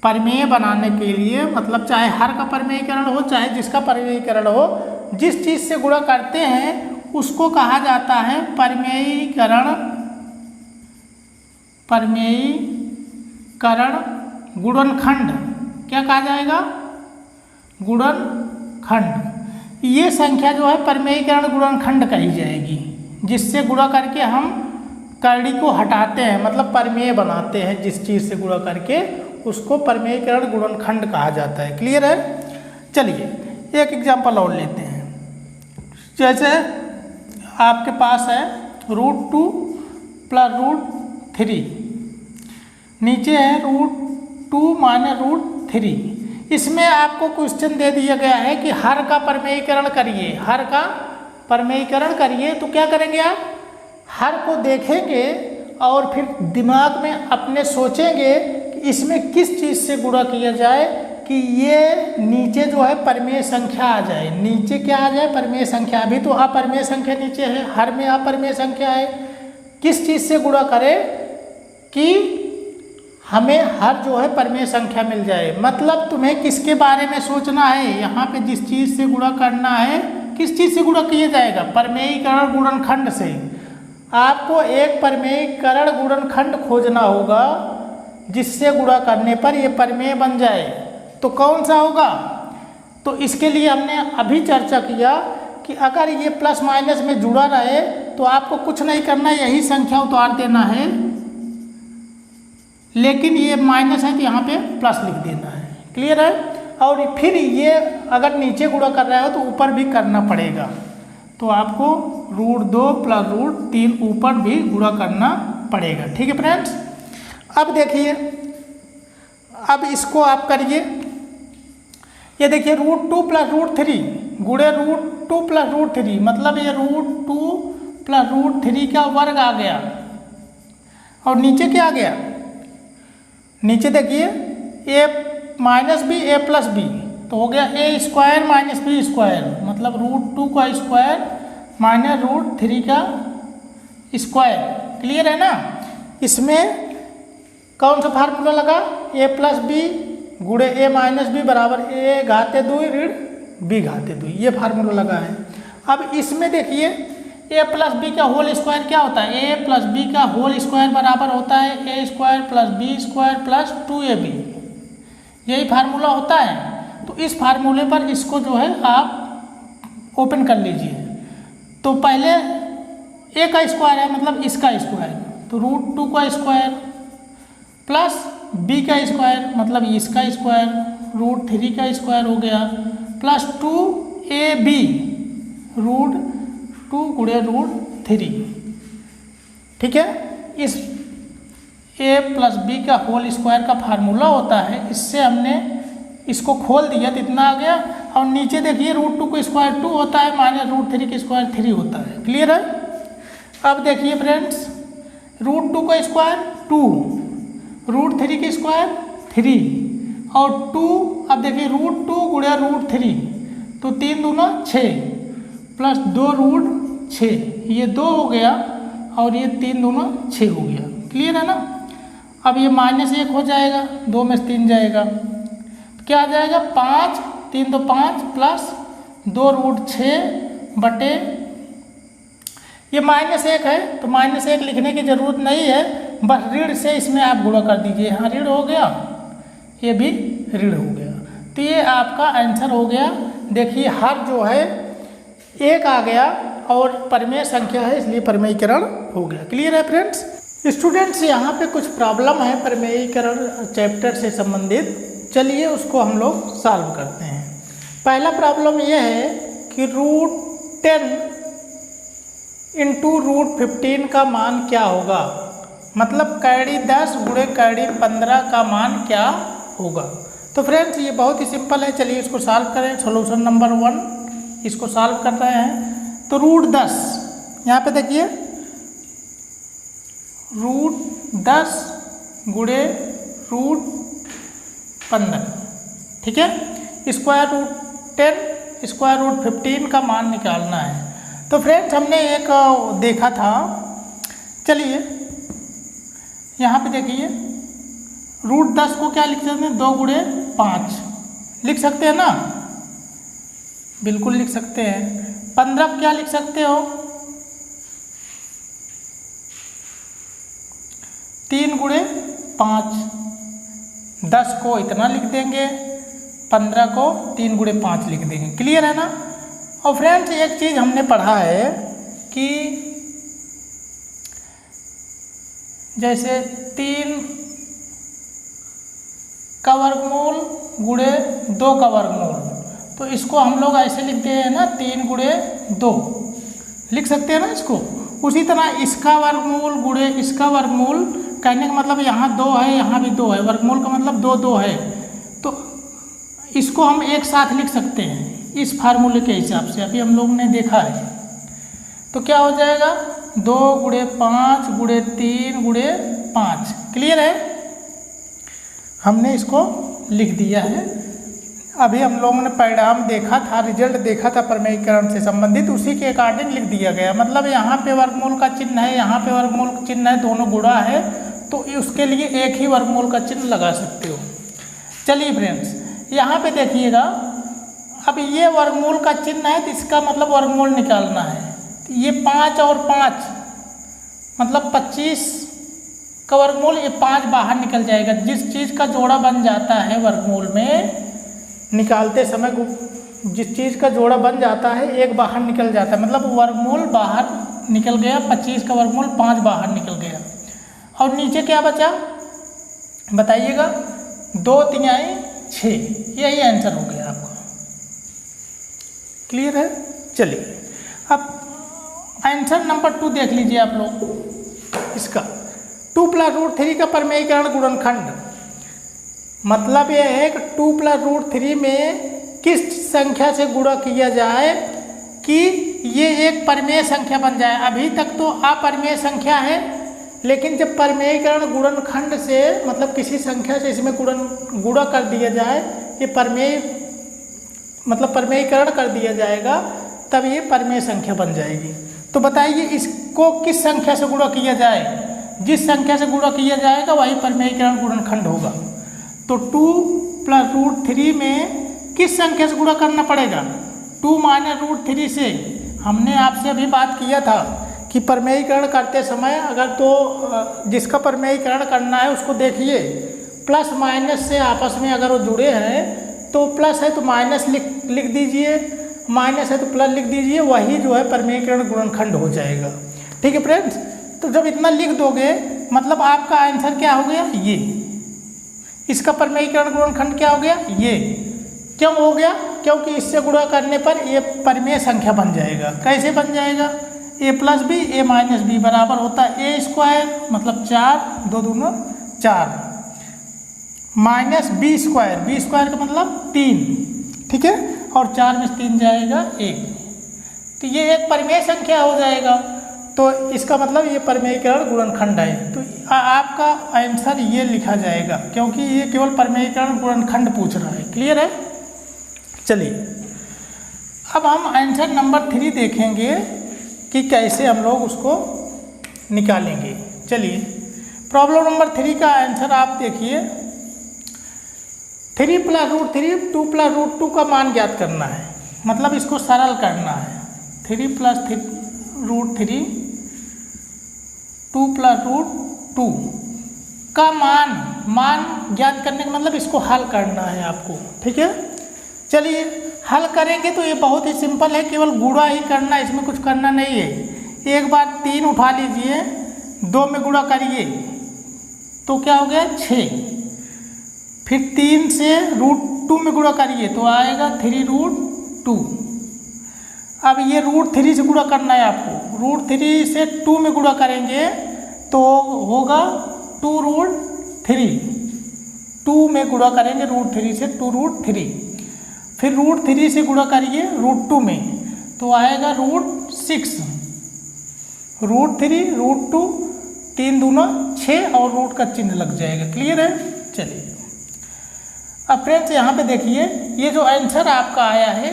परिमेय बनाने के लिए, मतलब चाहे हर का परिमेयीकरण हो चाहे जिसका परिमेयीकरण हो, जिस चीज़ से गुणा करते हैं उसको कहा जाता है परिमेयीकरण। परिमेयीकरण गुणनखंड। क्या कहा जाएगा? गुणनखंड। ये संख्या जो है परिमेयीकरण गुणनखंड कही जाएगी, जिससे गुणा करके हम करड़ी को हटाते हैं, मतलब परिमेय बनाते हैं। जिस चीज़ से गुणा करके उसको परिमेयीकरण गुणनखंड कहा जाता है। क्लियर है? चलिए एक एग्जांपल और लेते हैं। जैसे आपके पास है √2 + √3, नीचे है √2 - √3। इसमें आपको क्वेश्चन दे दिया गया है कि हर का परिमेयीकरण करिए, हर का परिमेयीकरण करिए। तो क्या करेंगे आप? हर को देखेंगे और फिर दिमाग में अपने सोचेंगे कि इसमें किस चीज़ से गुणा किया जाए कि ये नीचे जो है परिमेय संख्या आ जाए। नीचे क्या आ जाए? परिमेय संख्या। अभी तो अपरिमेय संख्या नीचे है, हर में अपरिमेय संख्या है। किस चीज़ से गुणा करें कि हमें हर जो है परिमेय संख्या मिल जाए। मतलब तुम्हें किसके बारे में सोचना है? यहाँ पे जिस चीज़ से गुणा करना है, किस चीज़ से गुणा किया जाएगा? परिमेयीकरण गुणनखंड से। आपको एक परिमेयीकरण गुणनखंड खोजना होगा जिससे गुणा करने पर ये परिमेय बन जाए। तो कौन सा होगा? तो इसके लिए हमने अभी चर्चा किया कि अगर ये प्लस माइनस में जुड़ा रहे तो आपको कुछ नहीं करना, यही संख्या उतार देना है। लेकिन ये माइनस है तो यहाँ पे प्लस लिख देना है। क्लियर है? और फिर ये अगर नीचे गुणा कर रहा हो तो ऊपर भी करना पड़ेगा। तो आपको √2 + √3 ऊपर भी गुणा करना पड़ेगा। ठीक है फ्रेंड्स? अब देखिए, अब इसको आप करिए। ये देखिए √2 + √3 गुणे √2 + √3, मतलब ये √2 + √3 का वर्ग आ गया। और नीचे क्या आ गया? नीचे देखिए a-b a+b, तो हो गया a² - b², मतलब √2 का स्क्वायर - √3 का स्क्वायर। क्लियर है ना? इसमें कौन सा फार्मूला लगा? a+b गुणे a - b बराबर a⁻2 ऋण b⁻2, ये फार्मूला लगा है। अब इसमें देखिए a+b का होल स्क्वायर क्या होता है? a+b का होल स्क्वायर बराबर होता है a² + b² + 2ab। यही फार्मूला होता है। तो इस फार्मूले पर इसको जो है आप ओपन कर लीजिए। तो पहले a का स्क्वायर है, मतलब इसका स्क्वायर, तो √2 का स्क्वायर प्लस b का स्क्वायर, मतलब इसका स्क्वायर, √3 का स्क्वायर हो गया, प्लस 2ab √2 गुणे √3। ठीक है? इस a+b का होल स्क्वायर का फार्मूला होता है। इससे हमने इसको खोल दिया तो इतना आ गया। और नीचे देखिए √2 का स्क्वायर 2 होता है, -√3 का स्क्वायर 3 होता है। क्लियर है? अब देखिए फ्रेंड्स, √2 का स्क्वायर 2, √3 का स्क्वायर 3 और 2। अब देखिए √2 गुणे √3, तो 3 दूना 6 प्लस 2 √6, ये 2 हो गया और ये 3 दूना 6 हो गया। क्लियर है ना? अब ये -1 हो जाएगा, 2 में से 3 जाएगा, तो क्या आ जाएगा? 5, 3 तो 5 प्लस 2 √6 बटे, ये -1 है तो -1 लिखने की जरूरत नहीं है, बस ऋण से इसमें आप गुणा कर दीजिए। यहाँ ऋण हो गया, ये भी ऋण हो गया, तो ये आपका आंसर हो गया। देखिए हर जो है 1 आ गया और परिमेय संख्या है, इसलिए परिमेयीकरण हो गया। क्लियर है फ्रेंड्स? स्टूडेंट्स, यहाँ पे कुछ प्रॉब्लम है परिमेयीकरण चैप्टर से संबंधित। चलिए उसको हम लोग सॉल्व करते हैं। पहला प्रॉब्लम यह है कि √10 × √15 का मान क्या होगा? मतलब कैडी 10 गुणे कैडी 15 का मान क्या होगा? तो फ्रेंड्स ये बहुत ही सिंपल है। चलिए इसको सॉल्व करें। सॉल्यूशन नंबर 1, इसको सॉल्व कर रहे हैं। तो √10, यहाँ पे देखिए √10 गुणे √15, ठीक है? √10 √15 का मान निकालना है। तो फ्रेंड्स हमने एक देखा था, चलिए यहाँ पे देखिए रूट 10 को क्या लिख सकते हैं, 2 गुणे 5 लिख सकते हैं ना, बिल्कुल लिख सकते हैं। 15 को क्या लिख सकते हो, 3 गुणे 5। 10 को इतना लिख देंगे, 15 को 3 गुणे 5 लिख देंगे। क्लियर है ना। और फ्रेंड्स एक चीज़ हमने पढ़ा है कि जैसे 3 का वर्गमूल गुणे 2 का वर्गमूल, तो इसको हम लोग ऐसे लिखते हैं ना, 3 गुणे 2 लिख सकते हैं ना इसको। उसी तरह इसका वर्गमूल गुणे इसका वर्गमूल, कहने का मतलब यहाँ 2 है, यहाँ भी 2 है, वर्गमूल का मतलब 2 2 है, तो इसको हम एक साथ लिख सकते हैं इस फार्मूले के हिसाब से, अभी हम लोग ने देखा है। तो क्या हो जाएगा, 2 गुणे 5 गुणे 3 गुणे 5। क्लियर है, हमने इसको लिख दिया है। अभी हम लोगों ने परिणाम देखा था, रिजल्ट देखा था प्रमेयीकरण से संबंधित, उसी के अकॉर्डिंग लिख दिया गया। मतलब यहाँ पे वर्गमूल का चिन्ह है, यहाँ पे वर्गमूल का चिन्ह है, दोनों गुणा है, तो उसके लिए एक ही वर्गमूल का चिन्ह लगा सकते हो। चलिए फ्रेंड्स यहाँ पे देखिएगा, अब ये वर्गमूल का चिन्ह है, तो इसका मतलब वर्गमूल निकालना है। तो ये 5 और 5 मतलब 25 का वर्गमूल, ये 5 बाहर निकल जाएगा। जिस चीज़ का जोड़ा बन जाता है वर्गमूल में निकालते समय, जिस चीज़ का जोड़ा बन जाता है एक बाहर निकल जाता है, मतलब वर्गमूल बाहर निकल गया। 25 का वर्गमूल 5 बाहर निकल गया। और नीचे क्या बचा बताइएगा, 2 तिहाई 6, यही आंसर हो गया आपका। क्लियर है। चलिए अब आंसर नंबर 2 देख लीजिए आप लोग। इसका 2 + √3 का प्रमेयीकरण गुणनखंड, मतलब यह है कि 2 + √3 में किस संख्या से गुणा किया जाए कि ये एक परमेय संख्या बन जाए। अभी तक तो अपरमेय संख्या है, लेकिन जब प्रमेयीकरण गुणनखंड से मतलब किसी संख्या से इसमें गुणा कर दिया जाए, ये परमेय मतलब प्रमेयीकरण कर दिया जाएगा, तब ये परमेय संख्या बन जाएगी। तो बताइए इसको किस संख्या से गुणा किया जाए। जिस संख्या से गुणा किया जाएगा वही प्रमेयीकरण गुणनखंड होगा। तो 2 + √3 में किस संख्या से गुणा करना पड़ेगा, 2 - √3 से। हमने आपसे अभी बात किया था कि प्रमेयीकरण करते समय अगर तो जिसका प्रमेयीकरण करना है उसको देखिए, प्लस माइनस से आपस में अगर वो जुड़े हैं तो प्लस है तो माइनस लिख दीजिए, माइनस है तो प्लस लिख दीजिए, वही जो है प्रमेयीकरण गुणनखंड हो जाएगा। ठीक है फ्रेंड्स। तो जब इतना लिख दोगे मतलब आपका आंसर क्या हो गया, ये। इसका प्रमेयीकरण गुणनखंड क्या हो गया, ये। क्यों हो गया, क्योंकि इससे गुणा करने पर ये परमेय संख्या बन जाएगा। कैसे बन जाएगा, a + b a - b बराबर होता है a² मतलब 4, 2 दूना 4 माइनस b² का मतलब 3। ठीक है, और 4 में 3 जाएगा 1, तो ये एक परमेय संख्या हो जाएगा। तो इसका मतलब ये प्रमेयीकरण गुणनखंड है। तो आपका आंसर ये लिखा जाएगा, क्योंकि ये केवल प्रमेयीकरण गुणनखंड पूछ रहा है। क्लियर है। चलिए अब हम आंसर नंबर 3 देखेंगे कि कैसे हम लोग उसको निकालेंगे। चलिए प्रॉब्लम नंबर 3 का आंसर आप देखिए। 3 + √3 2 + √2 का मान ज्ञात करना है, मतलब इसको सरल करना है। 3 + √3 2 + √2 का मान ज्ञात करने का मतलब इसको हल करना है आपको। ठीक है। चलिए हल करेंगे तो ये बहुत ही सिंपल है, केवल गुणा ही करना है, इसमें कुछ करना नहीं है। एक बार 3 उठा लीजिए, 2 में गुणा करिए तो क्या हो गया 6, फिर 3 से √2 में गुणा करिए तो आएगा 3√2। अब ये √3 से गुणा करना है आपको, √3 से 2 में गुणा करेंगे तो होगा 2√3। 2 में गुणा करेंगे √3 से 2√3, फिर √3 से गुणा करिए √2 में तो आएगा √6। √3 √2 3 दूना 6 और रूट का चिन्ह लग जाएगा। क्लियर है। चलिए अब फ्रेंड्स यहाँ पे देखिए, ये जो आंसर आपका आया है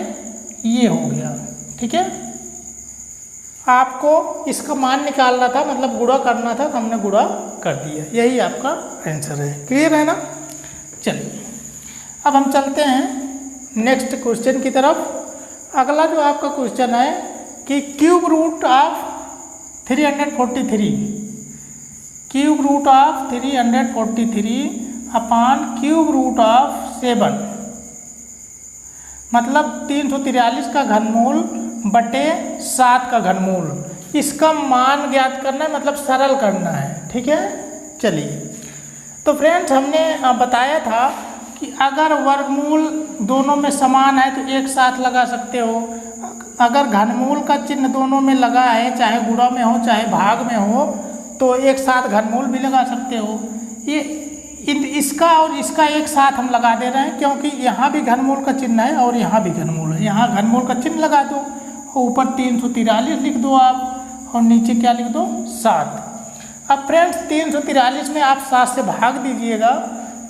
ये हो गया। ठीक है। आपको इसका मान निकालना था, मतलब गुणा करना था, तो हमने गुणा कर दिया। यही आपका आंसर है। क्लियर है ना? चलिए अब हम चलते हैं नेक्स्ट क्वेश्चन की तरफ। अगला जो आपका क्वेश्चन है कि cube root of 343, cube root of 343 upon cube root of 7, मतलब 343 का घनमूल बटे 7 का घनमूल, इसका मान ज्ञात करना है, मतलब सरल करना है। ठीक है, चलिए। तो फ्रेंड्स हमने बताया था कि अगर वर्गमूल दोनों में समान है तो एक साथ लगा सकते हो। अगर घनमूल का चिन्ह दोनों में लगा है, चाहे गुणा में हो चाहे भाग में हो, तो एक साथ घनमूल भी लगा सकते हो। ये इसका और इसका एक साथ हम लगा दे रहे हैं, क्योंकि यहाँ भी घनमूल का चिन्ह है और यहाँ भी घनमूल है। यहाँ घनमूल का चिन्ह लगा दो, ऊपर 343 लिख दो आप, और नीचे क्या लिख दो? 7। अब फ्रेंड्स 343 में आप 7 से भाग दीजिएगा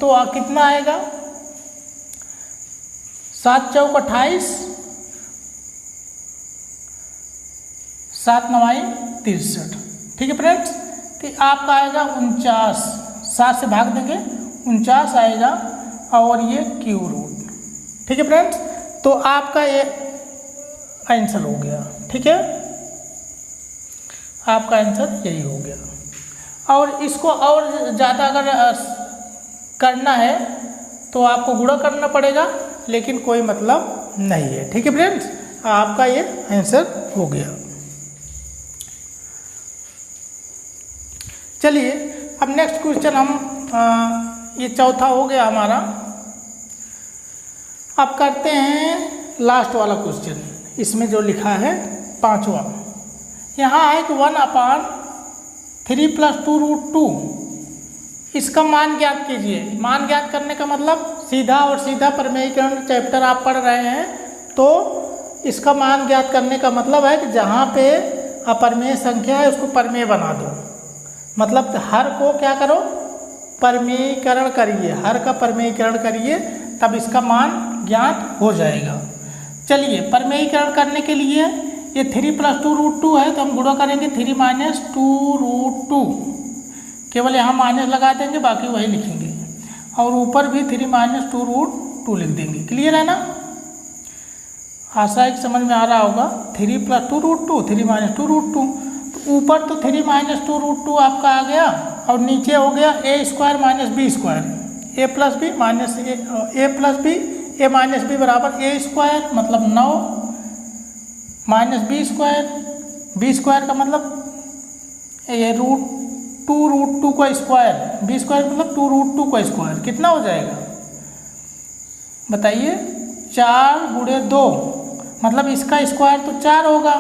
तो कितना आएगा? 7 चौक 28, 7 नवाई 63। ठीक है फ्रेंड्स, तो आपका आएगा 49। 7 से भाग देंगे 49 आएगा, और ये क्यूब रूट। ठीक है फ्रेंड्स, तो आपका ये आंसर हो गया। ठीक है, आपका आंसर यही हो गया। और इसको और ज़्यादा अगर करना है तो आपको गुणा करना पड़ेगा, लेकिन कोई मतलब नहीं है। ठीक है फ्रेंड्स, आपका ये आंसर हो गया। चलिए अब नेक्स्ट क्वेश्चन हम ये चौथा हो गया हमारा। अब करते हैं लास्ट वाला क्वेश्चन। इसमें जो लिखा है 5वां, यहाँ है कि 1/3 + 2 √2, इसका मान ज्ञात कीजिए। मान ज्ञात करने का मतलब सीधा और सीधा प्रमेयीकरण चैप्टर आप पढ़ रहे हैं, तो इसका मान ज्ञात करने का मतलब है कि जहाँ पे अपरमेय संख्या है उसको परमेय बना दो। मतलब हर को क्या करो? परमेयीकरण करिए, हर का परमेयीकरण करिए, तब इसका मान ज्ञात हो जाएगा। चलिए परमेयीकरण करने के लिए ये 3 + 2 √2 है, तो हम गुणा करेंगे 3 - 2 √2, केवल यहाँ माइनस लगा देंगे, बाकी वही लिखेंगे, और ऊपर भी 3 - 2 √2 लिख देंगे। क्लियर है ना? आशा एक समझ में आ रहा होगा। 3 + 2 √2, 3 - 2 √2, तो ऊपर तो 3 - 2 √2 आपका आ गया, और नीचे हो गया a² - b², a + b - a - b बराबर a², मतलब 9 - b² का मतलब ये √2 √2 का स्क्वायर, b² मतलब 2 √2 का स्क्वायर, कितना हो जाएगा बताइए? 4 × 2, मतलब इसका स्क्वायर तो 4 होगा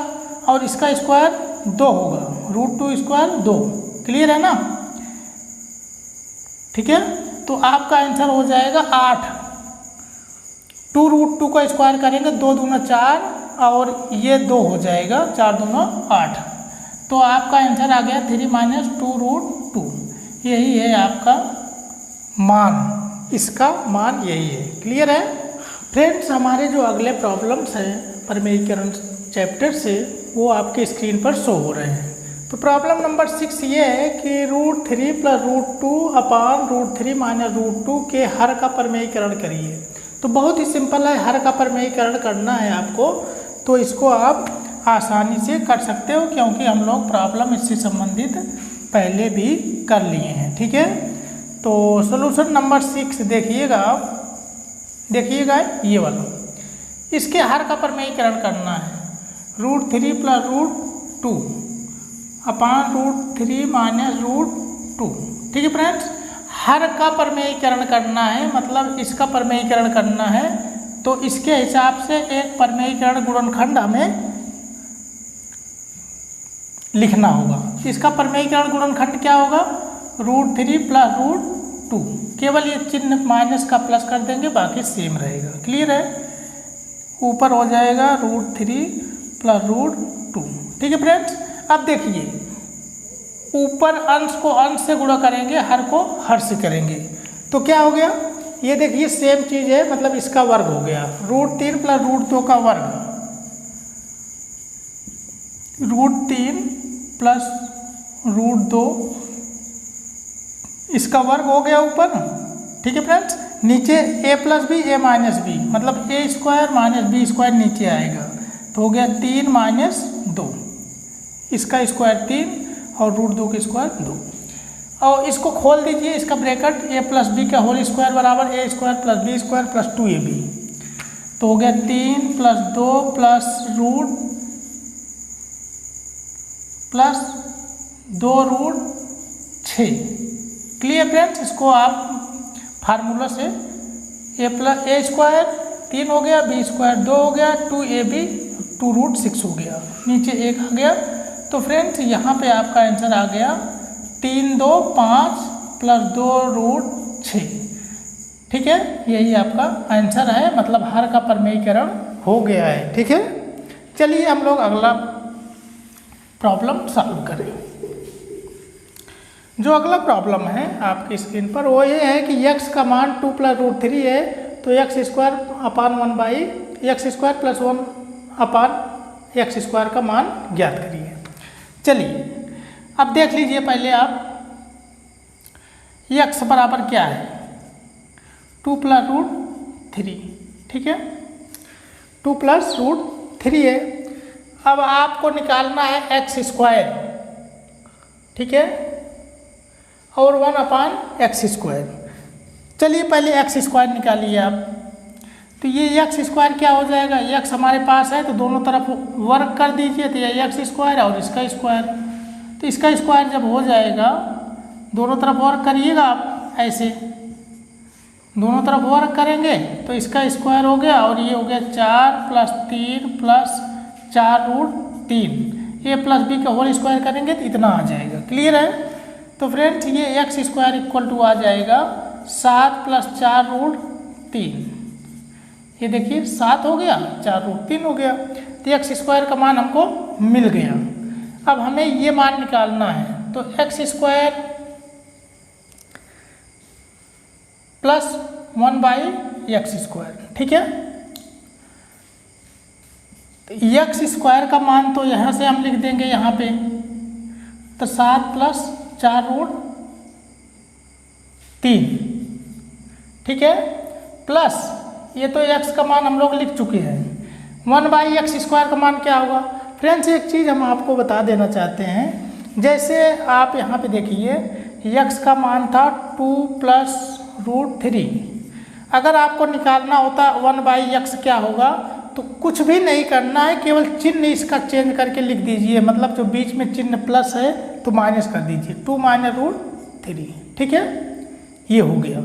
और इसका स्क्वायर 2 होगा, √2² 2। क्लियर है ना? ठीक है, तो आपका आंसर हो जाएगा 8। 2 √2 का स्क्वायर करेंगे, 2 दूना 4, और ये 2 हो जाएगा, 4 दूना 8। तो आपका आंसर आ गया 3 - 2 √2। यही है आपका मान, इसका मान यही है। क्लियर है फ्रेंड्स? हमारे जो अगले प्रॉब्लम्स हैं परमेयीकरण चैप्टर से, वो आपके स्क्रीन पर शो हो रहे हैं। तो प्रॉब्लम नंबर 6 ये है कि √3 + √2 अपान √3 - √2 के हर का परमेयीकरण करिए। तो बहुत ही सिंपल है, हर का परमेयीकरण करना है आपको, तो इसको आप आसानी से कर सकते हो, क्योंकि हम लोग प्रॉब्लम इससे संबंधित पहले भी कर लिए हैं। ठीक है, तो सॉल्यूशन नंबर 6 देखिएगा आप, देखिएगा ये वाला, इसके हर का परमेयीकरण करना है। √3 + √2 अपान √3 - √2। ठीक है फ्रेंड्स, हर का परमेयीकरण करना है, मतलब इसका परमेयीकरण करना है, तो इसके हिसाब से एक परमेयीकरण गुणनखंड हमें लिखना होगा। इसका परमेयीकरण गुणनखंड क्या होगा? √3 + √2, केवल ये चिन्ह माइनस का प्लस कर देंगे, बाकी सेम रहेगा। क्लियर है? ऊपर हो जाएगा √3 + √2। ठीक है फ्रेंड्स, अब देखिए ऊपर अंश को अंश से गुणा करेंगे, हर को हर से करेंगे, तो क्या हो गया? ये देखिए सेम चीज़ है, मतलब इसका वर्ग हो गया, √3 + √2 का वर्ग, √3 प्लस √2, इसका वर्ग हो गया ऊपर। ठीक है फ्रेंड्स, नीचे a plus B a minus B, मतलब a square minus B square नीचे आएगा, तो हो गया 3 माइनस 2, इसका स्क्वायर 3 और √2 का स्क्वायर 2। और इसको खोल दीजिए, इसका ब्रैकेट a प्लस बी का होल स्क्वायर बराबर a square plus B square plus 2ab, तो हो गया 3 प्लस 2 प्लस √6। क्लियर फ्रेंड्स, इसको आप फार्मूला से a स्क्वायर 3 हो गया, b स्क्वायर 2 हो गया, 2ab 2√6 हो गया, नीचे 1 आ गया। तो फ्रेंड्स यहाँ पे आपका आंसर आ गया 3 2 5 प्लस 2√6। ठीक है, यही आपका आंसर है, मतलब हर का प्रमेयीकरण हो गया है। ठीक है, चलिए हम लोग अगला प्रॉब्लम सॉल्व करें। जो अगला प्रॉब्लम है आपकी स्क्रीन पर वो ये है कि x का मान 2 प्लस √3 है, तो x square upon 1 by x square plus 1 upon x square का मान ज्ञात करिए। चलिए अब देख लीजिए पहले आप, x बराबर क्या है, 2 प्लस √3। ठीक है, 2 प्लस √3 है। अब आपको निकालना है x स्क्वायर, ठीक है, और 1 अपान x स्क्वायर। चलिए पहले x स्क्वायर निकालिए आप, तो ये x स्क्वायर क्या हो जाएगा, x हमारे पास है तो दोनों तरफ वर्ग कर दीजिए, तो ये x स्क्वायर और इसका स्क्वायर, तो इसका स्क्वायर जब हो जाएगा, दोनों तरफ वर्ग करिएगा आप, ऐसे दोनों तरफ वर्ग करेंगे तो इसका स्क्वायर हो गया, और ये हो गया 4 plus 3 plus 4√3, a plus B का होल स्क्वायर करेंगे तो इतना आ जाएगा। क्लियर है, तो फ्रेंड्स ये x स्क्वायर इक्वल टू आ जाएगा 7 प्लस 4√3, ये देखिए 7 हो गया, 4√3 हो गया, तो x स्क्वायर का मान हमको मिल गया। अब हमें ये मान निकालना है, तो x square plus 1 by x square. ठीक है, तो x स्क्वायर का मान तो यहाँ से हम लिख देंगे यहाँ पे, तो 7 प्लस 4√3। ठीक है, प्लस ये तो x का मान हम लोग लिख चुके हैं, 1 बाई x स्क्वायर का मान क्या होगा। फ्रेंड्स एक चीज़ हम आपको बता देना चाहते हैं, जैसे आप यहाँ पे देखिए x का मान था 2 प्लस √3, अगर आपको निकालना होता 1 बाई x क्या होगा, तो कुछ भी नहीं करना है, केवल चिन्ह इसका चेंज करके लिख दीजिए, मतलब जो बीच में चिन्ह प्लस है तो माइनस कर दीजिए, 2 माइनस √3। ठीक है, ये हो गया।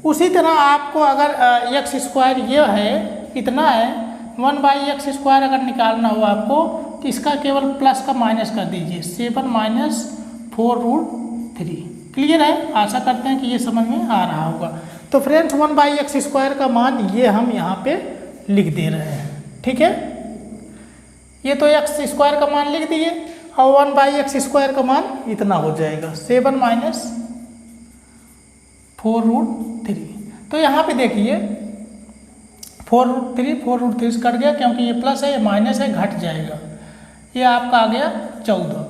उसी तरह आपको अगर x स्क्वायर ये है, इतना है, 1 बाई x स्क्वायर अगर निकालना हो आपको, तो इसका केवल प्लस का माइनस कर दीजिए, 7 माइनस 4√3। क्लियर है, आशा करते हैं कि ये समझ में आ रहा होगा। तो फ्रेंड्स 1 बाई x स्क्वायर का मान ये हम यहाँ पे लिख दे रहे हैं। ठीक है, ये तो x स्क्वायर का मान लिख दिए, और 1 बाई x स्क्वायर का मान इतना हो जाएगा, 7 माइनस 4√3। तो यहाँ पे देखिए 4√3 से कट गया, क्योंकि ये प्लस है ये माइनस है, घट जाएगा, ये आपका आ गया 14।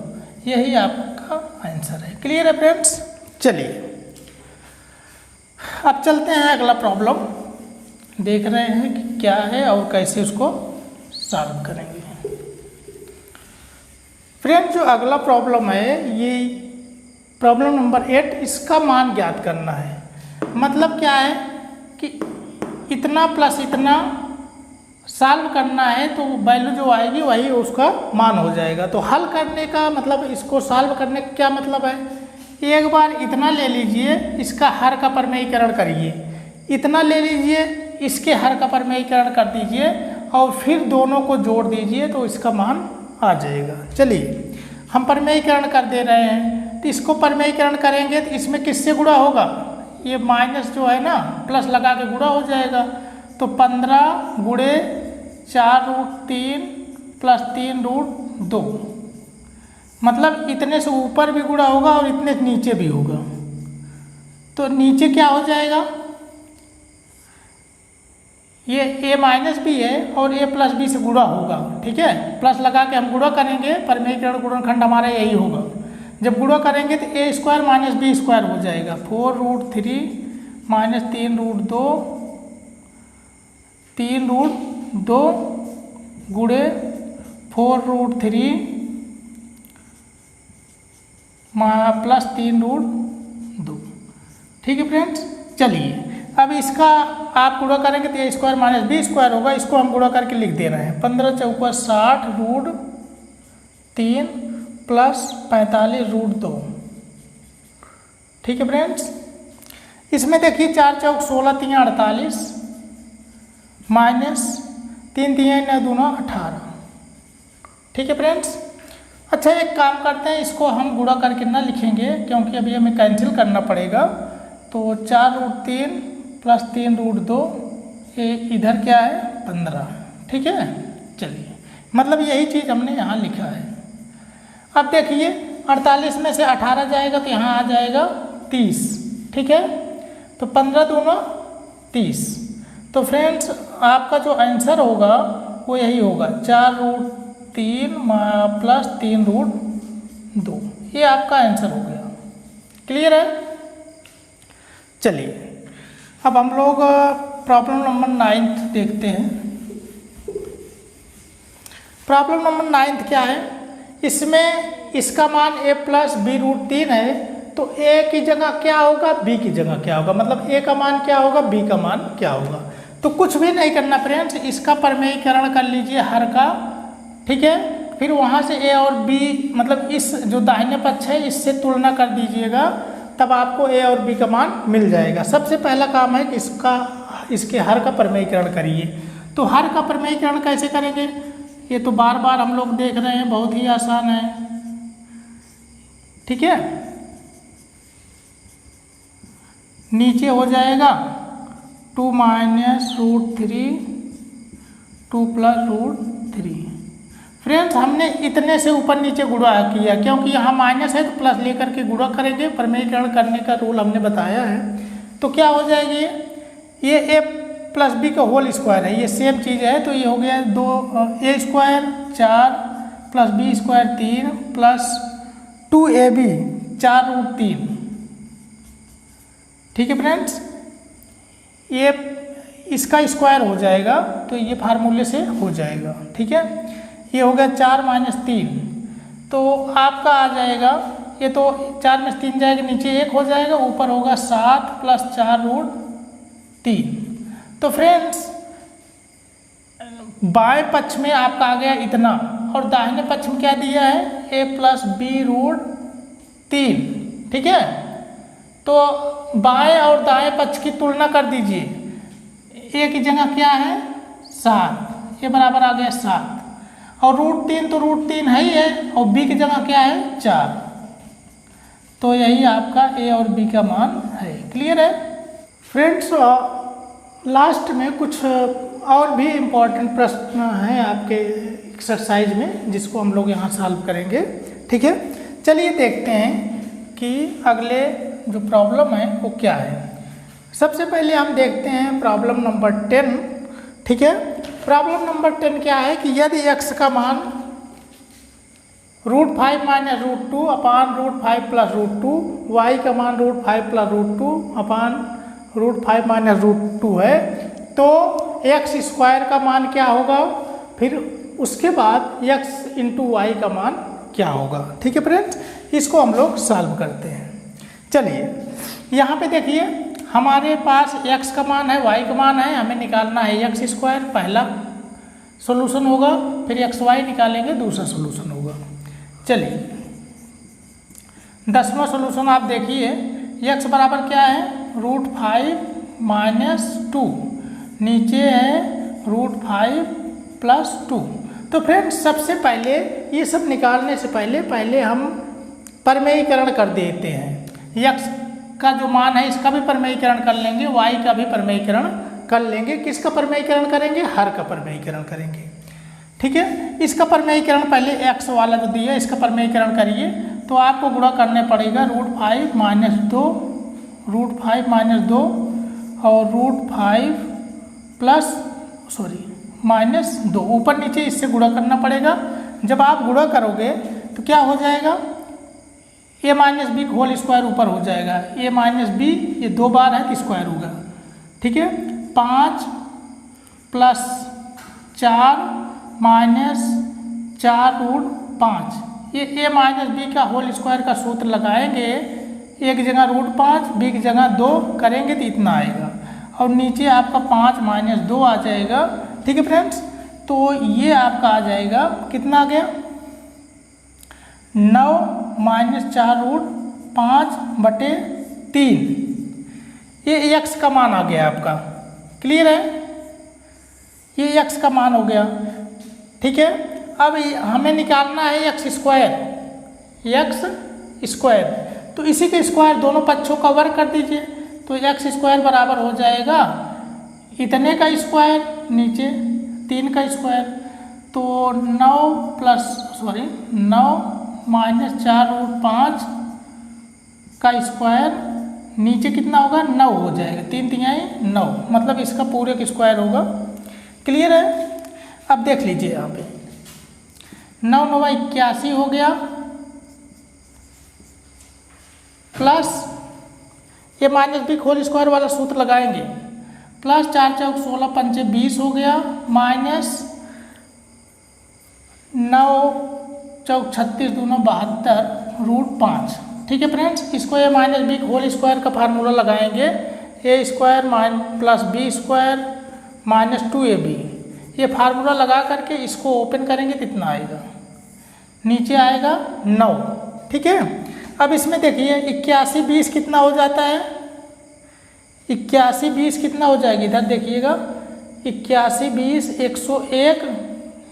यही आपका आंसर है। क्लियर है फ्रेंड्स, चलिए अब चलते हैं अगला प्रॉब्लम, देख रहे हैं कि क्या है और कैसे उसको सॉल्व करेंगे। फ्रेंड्स जो अगला प्रॉब्लम है, ये प्रॉब्लम नंबर 8, इसका मान ज्ञात करना है। मतलब क्या है कि इतना प्लस इतना सॉल्व करना है, तो वैल्यू जो आएगी वही उसका मान हो जाएगा। तो हल करने का मतलब, इसको सॉल्व करने का क्या मतलब है, एक बार इतना ले लीजिए, इसका हर का प्रमेयीकरण करिए, इतना ले लीजिए, इसके हर का प्रमेयीकरण कर दीजिए, और फिर दोनों को जोड़ दीजिए तो इसका मान आ जाएगा। चलिए हम प्रमेयीकरण कर दे रहे हैं, तो इसको प्रमेयीकरण करेंगे तो इसमें किससे गुणा होगा, ये माइनस जो है ना, प्लस लगा के गुणा हो जाएगा, तो 15 गुणे 4√3 प्लस 3√2, मतलब इतने से ऊपर भी गुणा होगा और इतने नीचे भी होगा। तो नीचे क्या हो जाएगा, ये a माइनस बी है और a प्लस बी से गुणा होगा, ठीक है। प्लस लगा के हम गुणा करेंगे, परिमेयीकरण गुणनखंड हमारा यही होगा। जब गुणा करेंगे तो a square minus B square हो जाएगा, 4√3 माइनस 3√2 3√2 गुणे 4√3 प्लस 3√2, ठीक है फ्रेंड्स। चलिए अब इसका आप गुणा करेंगे तो a square minus B square होगा, इसको हम गुणा करके लिख दे रहे हैं। 15 चौका 60√3 प्लस 45√2, ठीक है फ्रेंड्स। इसमें देखिए 4 चौक 16 3 48 माइनस 3 3 9 2 18, ठीक है फ्रेंड्स। अच्छा एक काम करते हैं, इसको हम गुणा करके ना लिखेंगे क्योंकि अभी हमें कैंसिल करना पड़ेगा। तो 4√3 प्लस 3√2 इधर क्या है 15, ठीक है। चलिए मतलब यही चीज़ हमने यहाँ लिखा है। अब देखिए 48 में से 18 जाएगा तो यहाँ आ जाएगा 30, ठीक है। तो 15 दूना 30। तो फ्रेंड्स आपका जो आंसर होगा वो यही होगा 4√3 प्लस 3√2, ये आपका आंसर हो गया। क्लियर है। चलिए अब हम लोग प्रॉब्लम नंबर 9 देखते हैं। प्रॉब्लम नंबर 9 क्या है, इसमें इसका मान a प्लस b√3 है, तो a की जगह क्या होगा b की जगह क्या होगा, मतलब a का मान क्या होगा b का मान क्या होगा। तो कुछ भी नहीं करना फ्रेंड्स, इसका परिमेयीकरण कर लीजिए हर का, ठीक है। फिर वहाँ से a और b मतलब इस जो दाहिने पक्ष है इससे तुलना कर दीजिएगा, तब आपको a और b का मान मिल जाएगा। सबसे पहला काम है कि इसके हर का परिमेयीकरण करिए। तो हर का परिमेयीकरण कैसे करेंगे, ये तो बार बार हम लोग देख रहे हैं, बहुत ही आसान है, ठीक है। नीचे हो जाएगा 2 माइनस √3 2 प्लस √3। फ्रेंड्स हमने इतने से ऊपर नीचे गुणा किया क्योंकि यहाँ माइनस है तो प्लस लेकर के गुणा करेंगे, परिमेयीकरण करने का रूल हमने बताया है। तो क्या हो जाएगी, ये a प्लस बी का होल स्क्वायर है, ये सेम चीज़ है। तो ये हो गया 2a square 4 plus b square 3 plus 2ab 4√3, ठीक है फ्रेंड्स। ये इसका स्क्वायर हो जाएगा तो ये फार्मूले से हो जाएगा, ठीक है। ये हो गया 4 माइनस 3, तो आपका आ जाएगा, ये तो 4 में 3 जाएगा, नीचे 1 हो जाएगा, ऊपर होगा 7 प्लस 4√3। तो फ्रेंड्स बाएं पक्ष में आपका आ गया इतना, और दाहिने पक्ष में क्या दिया है a प्लस b√3, ठीक है। तो बाएं और दाएं पक्ष की तुलना कर दीजिए, a की जगह क्या है 7, ये बराबर आ गया 7, और √3 तो √3 है ही है, और b की जगह क्या है 4। तो यही आपका a और b का मान है। क्लियर है फ्रेंड्स। लास्ट में कुछ और भी इम्पोर्टेंट प्रश्न हैं आपके एक्सरसाइज में, जिसको हम लोग यहाँ सॉल्व करेंगे, ठीक है। चलिए देखते हैं कि अगले जो प्रॉब्लम है वो क्या है। सबसे पहले हम देखते हैं प्रॉब्लम नंबर 10, ठीक है। प्रॉब्लम नंबर 10 क्या है कि यदि x का मान √5 माइनस √2 अपान √5 प्लस √2, y का मान √5 प्लस √2 अपान √5 माइनस √2 है, तो x स्क्वायर का मान क्या होगा, फिर उसके बाद x इंटू वाई का मान क्या होगा, ठीक है फ्रेंड्स। इसको हम लोग सॉल्व करते हैं। चलिए यहाँ पे देखिए हमारे पास x का मान है, y का मान है, हमें निकालना है x स्क्वायर, पहला सॉल्यूशन होगा, फिर xy निकालेंगे, दूसरा सॉल्यूशन होगा। चलिए 10वां सॉल्यूशन आप देखिए, x बराबर क्या है √5 माइनस 2, नीचे है √5 प्लस 2। तो फ्रेंड्स सबसे पहले ये सब निकालने से पहले हम परिमेयीकरण कर देते हैं। x का जो मान है इसका भी परिमेयीकरण कर लेंगे, y का भी परिमेयीकरण कर लेंगे। किसका परिमेयीकरण करेंगे, हर का परिमेयीकरण करेंगे, ठीक है। इसका परिमेयीकरण पहले x वाला जो दिया इसका परिमेयीकरण करिए, तो आपको गुणा करने पड़ेगा √5 माइनस 2 √5 माइनस 2 और √5 प्लस -2, ऊपर नीचे इससे गुणा करना पड़ेगा। जब आप गुणा करोगे तो क्या हो जाएगा, a minus B whole square ऊपर हो जाएगा, a माइनस बी, ये 2 बार है तो स्क्वायर होगा, ठीक है। 5 + 4 - 4√5, ये a माइनस बी का होल स्क्वायर का सूत्र लगाएंगे, एक जगह √5, बी की जगह 2 करेंगे तो इतना आएगा, और नीचे आपका 5 - 2 आ जाएगा, ठीक है फ्रेंड्स। तो ये आपका आ जाएगा, कितना आ गया, 9 - 4√5/3, ये x का मान आ गया आपका, क्लियर है, ये x का मान हो गया, ठीक है। अब हमें निकालना है x स्क्वायर, तो इसी के स्क्वायर दोनों पक्षों का वर्ग कर दीजिए, तो x स्क्वायर बराबर हो जाएगा इतने का स्क्वायर नीचे 3 का स्क्वायर, तो 9 - 4√5 का स्क्वायर नीचे कितना होगा, 9 हो जाएगा, 3 × 9, मतलब इसका पूरे का स्क्वायर होगा, क्लियर है। अब देख लीजिए यहाँ पे 9 × 9 = 81 हो गया, प्लस ये माइनस बी होल स्क्वायर वाला सूत्र लगाएंगे, प्लस 4 × 4 = 16, 5 × 20 हो गया, माइनस 9 × 4 = 36, 2 × 72√5, ठीक है फ्रेंड्स। इसको ये माइनस बी होल स्क्वायर का फार्मूला लगाएंगे, a² + b² - 2ab, ये फार्मूला लगा करके इसको ओपन करेंगे तो इतना आएगा, नीचे आएगा 9, ठीक है। अब इसमें देखिए 81 20 कितना हो जाता है, 81 20 कितना हो जाएगी, इधर देखिएगा 81 20 101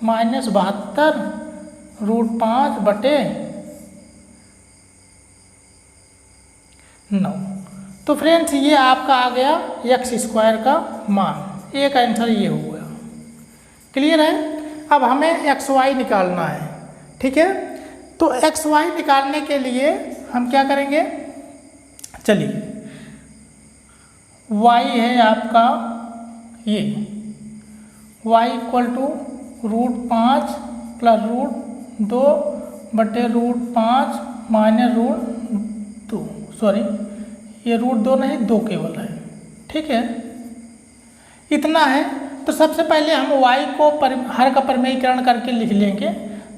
- 72√5/9, तो फ्रेंड्स ये आपका आ गया x स्क्वायर का मान, एक आंसर ये हो गया, क्लियर है। अब हमें xy निकालना है, ठीक है। तो xy निकालने के लिए हम क्या करेंगे, चलिए y है आपका ये, y = √5 + √2/√5 - ये √2 नहीं 2 केवल है, ठीक है, इतना है। तो सबसे पहले हम y को हर का परिमेयीकरण करके लिख लेंगे,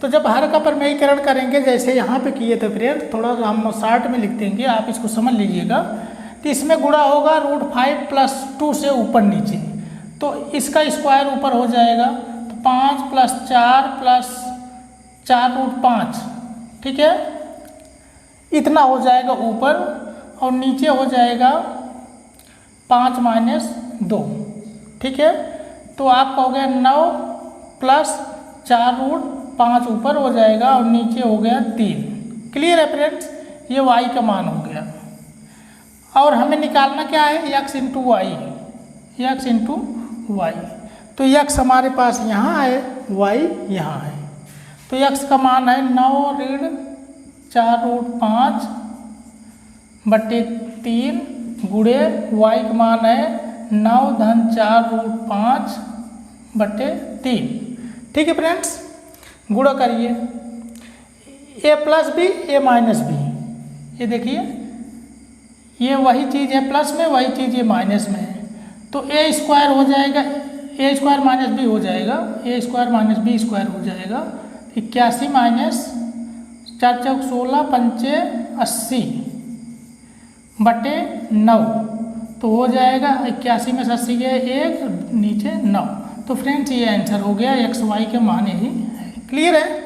तो जब हर का परिमेयीकरण करेंगे जैसे यहाँ पे किए थे फ्रेंड, थोड़ा सा हम शार्ट में लिख देंगे, आप इसको समझ लीजिएगा। तो इसमें गुणा होगा √5 + 2 से ऊपर नीचे, तो इसका स्क्वायर ऊपर हो जाएगा, तो 5 + 4 + 4√5, ठीक है, इतना हो जाएगा ऊपर, और नीचे हो जाएगा 5 - 2, ठीक है। तो आपका हो गया 9 + 4√5 ऊपर हो जाएगा, और नीचे हो गया 3, क्लियर है फ्रेंड्स, ये y का मान हो गया। और हमें निकालना क्या है, x × y, तो x हमारे पास यहाँ है, y यहाँ है, तो x का मान है 9 - 4√5/3 गुणे y का मान है 9 - 4√5/3, ठीक है फ्रेंड्स। गुणा करिए, a + b a - b, ये देखिए ये वही चीज़ है प्लस में, वही चीज़ ये माइनस में है, तो a² हो जाएगा, a² - b हो जाएगा, a² - b² हो जाएगा, 81 - 4 × 4 = 16, 5 × 80/9, तो हो जाएगा 81 में से 80 गए 1, नीचे 9, तो फ्रेंड्स ये आंसर हो गया, xy के मान यही है, क्लियर है।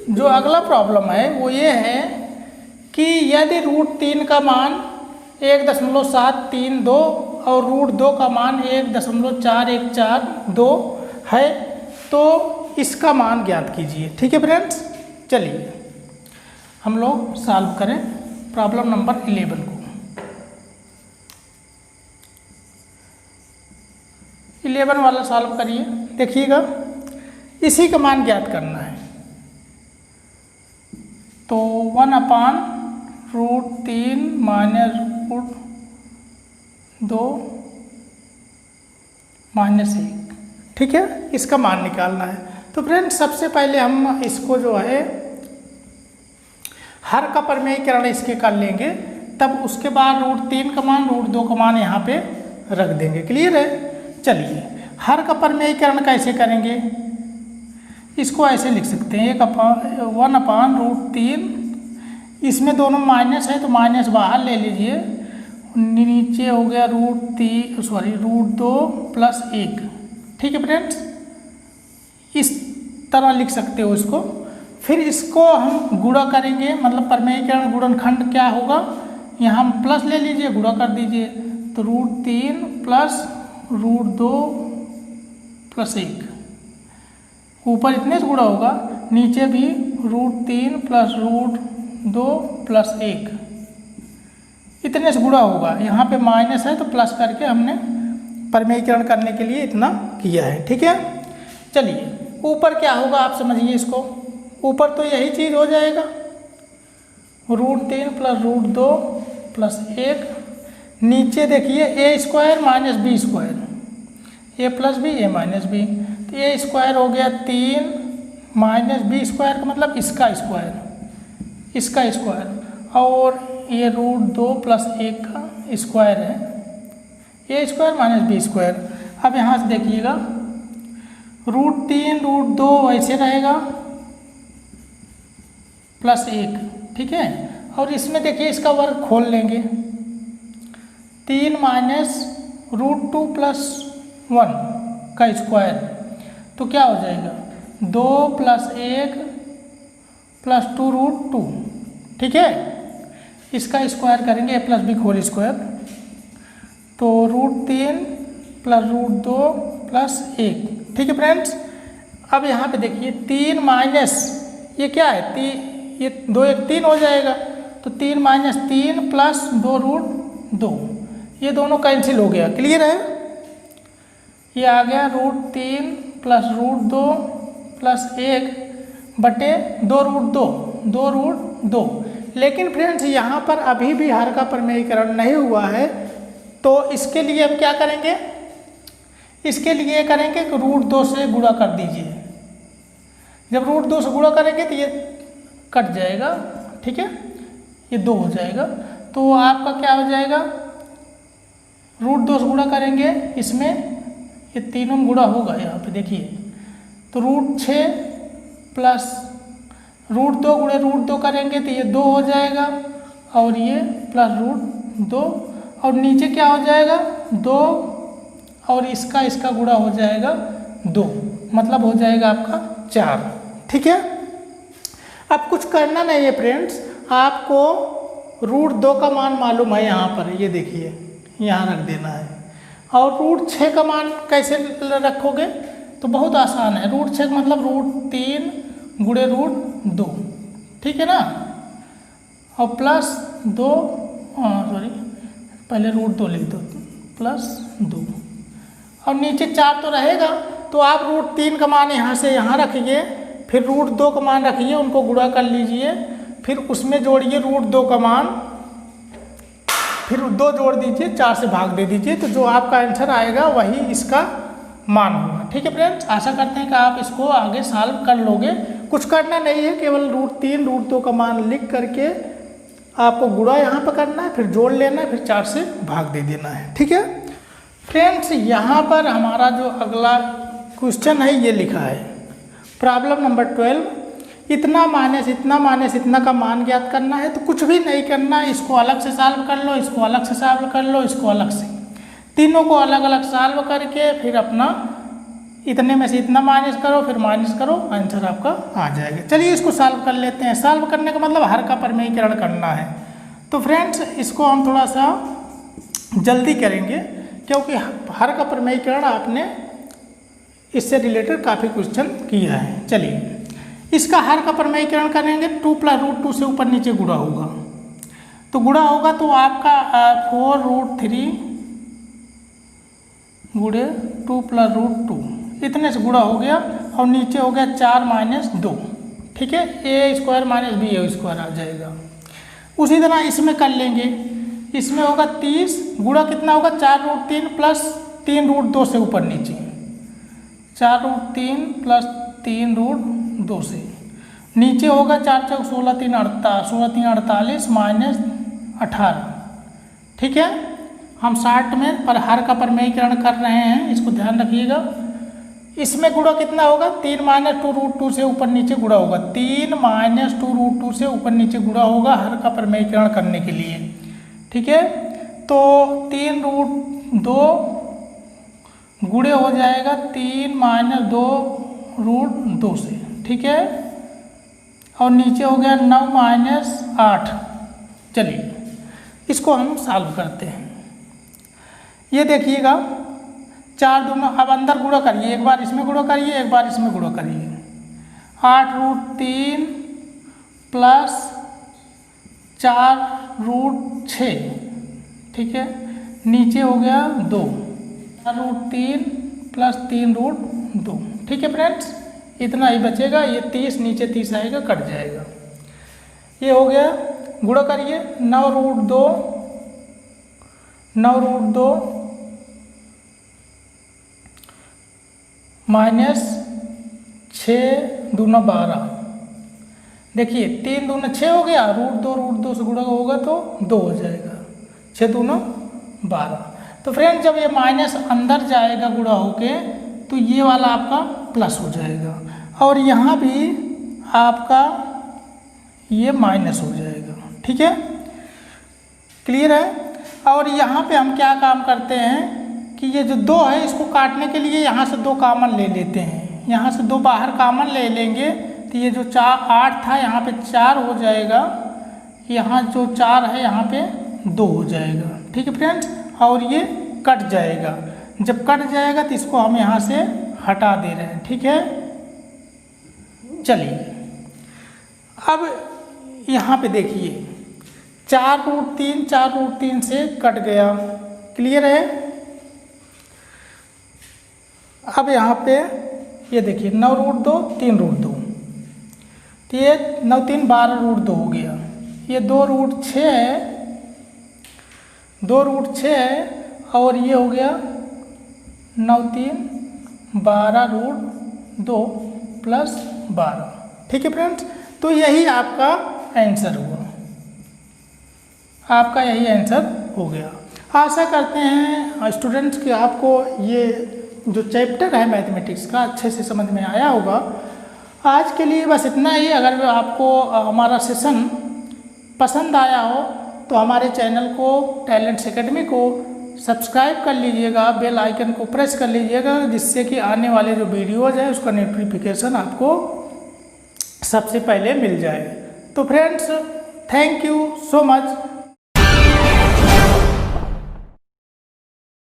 जो अगला प्रॉब्लम है वो ये है कि यदि √3 का मान 1.732 और √2 का मान 1.4142 है, तो इसका मान ज्ञात कीजिए, ठीक है फ्रेंड्स। चलिए हम लोग सॉल्व करें प्रॉब्लम नंबर 11 को। 11 वाला सॉल्व करिए, देखिएगा इसी का मान ज्ञात करना है, तो 1/√3 - √2 - 1, ठीक है, इसका मान निकालना है। तो फ्रेंड्स सबसे पहले हम इसको जो है हर का प्रमेयीकरण इसके कर लेंगे, तब उसके बाद √3 का मान √2 का मान यहाँ पे रख देंगे। क्लियर है? चलिए हर का प्रमेयीकरण कैसे करेंगे, इसको ऐसे लिख सकते हैं 1/√3, इसमें दोनों माइनस है तो माइनस बाहर ले लीजिए, नीचे हो गया √2 + 1। ठीक है फ्रेंड्स, इस तरह लिख सकते हो इसको। फिर इसको हम गुणा करेंगे, मतलब प्रमेयीकरण गुणनखंड क्या होगा, यहाँ हम प्लस ले लीजिए, गुणा कर दीजिए, तो √3 + √2 + 1, ऊपर इतने से गुणा होगा, नीचे भी √3 + √2 + 1, इतने से गुणा होगा। यहाँ पे माइनस है तो प्लस करके हमने प्रमेयीकरण करने के लिए इतना किया है। ठीक है, चलिए ऊपर क्या होगा आप समझिए इसको, ऊपर तो यही चीज़ हो जाएगा, √3 + √2 + 1, नीचे देखिए a² - b², a + b a - b, तो a² हो गया 3 - b² का मतलब इसका स्क्वायर, और ये √2 + 1 का स्क्वायर है, a² - b²। अब यहाँ से देखिएगा √3 √2 ऐसे रहेगा +1, ठीक है, और इसमें देखिए इसका वर्ग खोल लेंगे, 3 - √2 + 1 का स्क्वायर, तो क्या हो जाएगा 2 + 1 + 2√2। ठीक है, इसका स्क्वायर करेंगे a + b होल स्क्वायर, तो √3 + √2 + 1। ठीक है फ्रेंड्स, अब यहाँ पे देखिए 3 माइनस ये क्या है, ये 2 1 3 हो जाएगा, तो 3 - 3 + 2√2, ये दोनों कैंसिल हो गया। क्लियर है? ये आ गया √3 + √2 + 1 बटे 2√2। लेकिन फ्रेंड्स यहाँ पर अभी भी हर का प्रमेयीकरण नहीं हुआ है, तो इसके लिए अब क्या करेंगे, इसके लिए करेंगे कि √2 से गुणा कर दीजिए। जब √2 से गुणा करेंगे तो ये कट जाएगा, ठीक है, ये 2 हो जाएगा, तो आपका क्या हो जाएगा, √2 से गुणा करेंगे, इसमें ये तीनों में गुणा होगा, यहाँ पे देखिए, तो √6 + √2 × √2 करेंगे तो ये 2 हो जाएगा, और ये +√2, और नीचे क्या हो जाएगा 2, और इसका गुणा हो जाएगा 2, मतलब हो जाएगा आपका 4। ठीक है, अब कुछ करना नहीं है फ्रेंड्स, आपको √2 का मान मालूम है, यहाँ पर ये देखिए यहाँ रख देना है, और √6 का मान कैसे रखोगे, तो बहुत आसान है, √6 मतलब √3 × √2, ठीक है ना, और +2, पहले √2 लिख दो, +2, और नीचे 4 तो रहेगा, तो आप √3 का मान यहाँ से यहाँ रखिए, फिर √2 का मान रखिए, उनको गुणा कर लीजिए, फिर उसमें जोड़िए √2 का मान, फिर 2 जोड़ दीजिए, 4 से भाग दे दीजिए, तो जो आपका आंसर आएगा वही इसका मान होगा। ठीक है फ्रेंड्स, आशा करते हैं कि आप इसको आगे सॉल्व कर लोगे। कुछ करना नहीं है, केवल √3 √2 का मान लिख करके आपको गुणा यहाँ पर करना है, फिर जोड़ लेना है, फिर 4 से भाग दे देना है। ठीक है फ्रेंड्स, यहाँ पर हमारा जो अगला क्वेश्चन है ये लिखा है, प्रॉब्लम नंबर 12, इतना माइनस इतना का मान ज्ञात करना है। तो कुछ भी नहीं करना, इसको अलग से सॉल्व कर लो, इसको अलग से सॉल्व कर लो, इसको अलग से, तीनों को अलग अलग सॉल्व करके फिर अपना इतने में से इतना माइनस करो, फिर माइनस करो, आंसर आपका आ जाएगा। चलिए इसको सॉल्व कर लेते हैं। सॉल्व करने का मतलब हर का प्रमेयीकरण करना है। तो फ्रेंड्स इसको हम थोड़ा सा जल्दी करेंगे, क्योंकि हर का प्रमेयीकरण आपने इससे रिलेटेड काफ़ी क्वेश्चन किया है। चलिए इसका हर का प्रमेयीकरण करेंगे, 2 + √2 से ऊपर नीचे गुणा होगा, तो गुणा होगा तो आपका 4√3 गुणे 2 + √2 इतने से गुणा हो गया, और नीचे हो गया 4 - 2, ठीक है, a² - b² आ जाएगा। उसी तरह इसमें कर लेंगे, इसमें होगा 30 गुणा कितना होगा 4√3 + 3√2 से ऊपर नीचे, 4√3 प्लस 3√2 से नीचे होगा 4 चौक 16 3 48 माइनस 18। ठीक है, हम शॉर्ट में पर हर का प्रमेयीकरण कर रहे हैं, इसको ध्यान रखिएगा। इसमें गुणा कितना होगा, 3 माइनस 2√2 से ऊपर नीचे गुणा होगा, 3 माइनस 2√2 से ऊपर नीचे गुणा होगा हर का प्रमेयीकरण करने के लिए। ठीक है, तो 3√2 गुणे हो जाएगा 3 माइनस 2√2 से। ठीक है, और नीचे हो गया 9 माइनस 8। चलिए इसको हम सॉल्व करते हैं। ये देखिएगा 4 दूना, अब अंदर गुणा करिए, एक बार इसमें गुणा करिए, एक बार इसमें गुणा करिए। 8√3 प्लस 4√6। ठीक है, नीचे हो गया 2, 4√3 प्लस 3√2। ठीक है फ्रेंड्स, इतना ही बचेगा, ये 30 नीचे 30 आएगा, कट जाएगा। ये हो गया, गुणा करिए 9√2 माइनस 6 दूना 12। देखिए 3 दूना 6 हो गया, √2 से गुणा होगा तो 2 हो जाएगा, 6 दूना 12। तो फ्रेंड जब ये माइनस अंदर जाएगा गुणा होके तो ये वाला आपका प्लस हो जाएगा, और यहाँ भी आपका ये माइनस हो जाएगा। ठीक है, क्लियर है। और यहाँ पे हम क्या काम करते हैं कि ये जो 2 है इसको काटने के लिए यहाँ से 2 कॉमन ले लेते हैं, यहाँ से 2 बाहर कॉमन ले लेंगे तो ये जो 8 था यहाँ पे 4 हो जाएगा, यहाँ जो 4 है यहाँ पे 2 हो जाएगा। ठीक है फ्रेंड्स, और ये कट जाएगा। जब कट जाएगा तो इसको हम यहाँ से हटा दे रहे हैं। ठीक है, चलिए अब यहाँ पे देखिए 4√3 से कट गया, क्लियर है। अब यहाँ पे ये देखिए 9√2 3√2, तो ये 9 3 12√2 हो गया। ये 2√6 है, 2√6 है, और ये हो गया 9 3 12√2 प्लस 12। ठीक है फ्रेंड्स, तो यही आपका आंसर हुआ, आपका यही आंसर हो गया। आशा करते हैं स्टूडेंट्स कि आपको ये जो चैप्टर है मैथमेटिक्स का अच्छे से समझ में आया होगा। आज के लिए बस इतना ही। अगर आपको हमारा सेशन पसंद आया हो तो हमारे चैनल को, टैलेंट्स एकेडमी को सब्सक्राइब कर लीजिएगा, बेल आइकन को प्रेस कर लीजिएगा, जिससे कि आने वाले जो वीडियोज़ है उसका नोटिफिकेशन आपको सबसे पहले मिल जाए। तो friends, thank you so much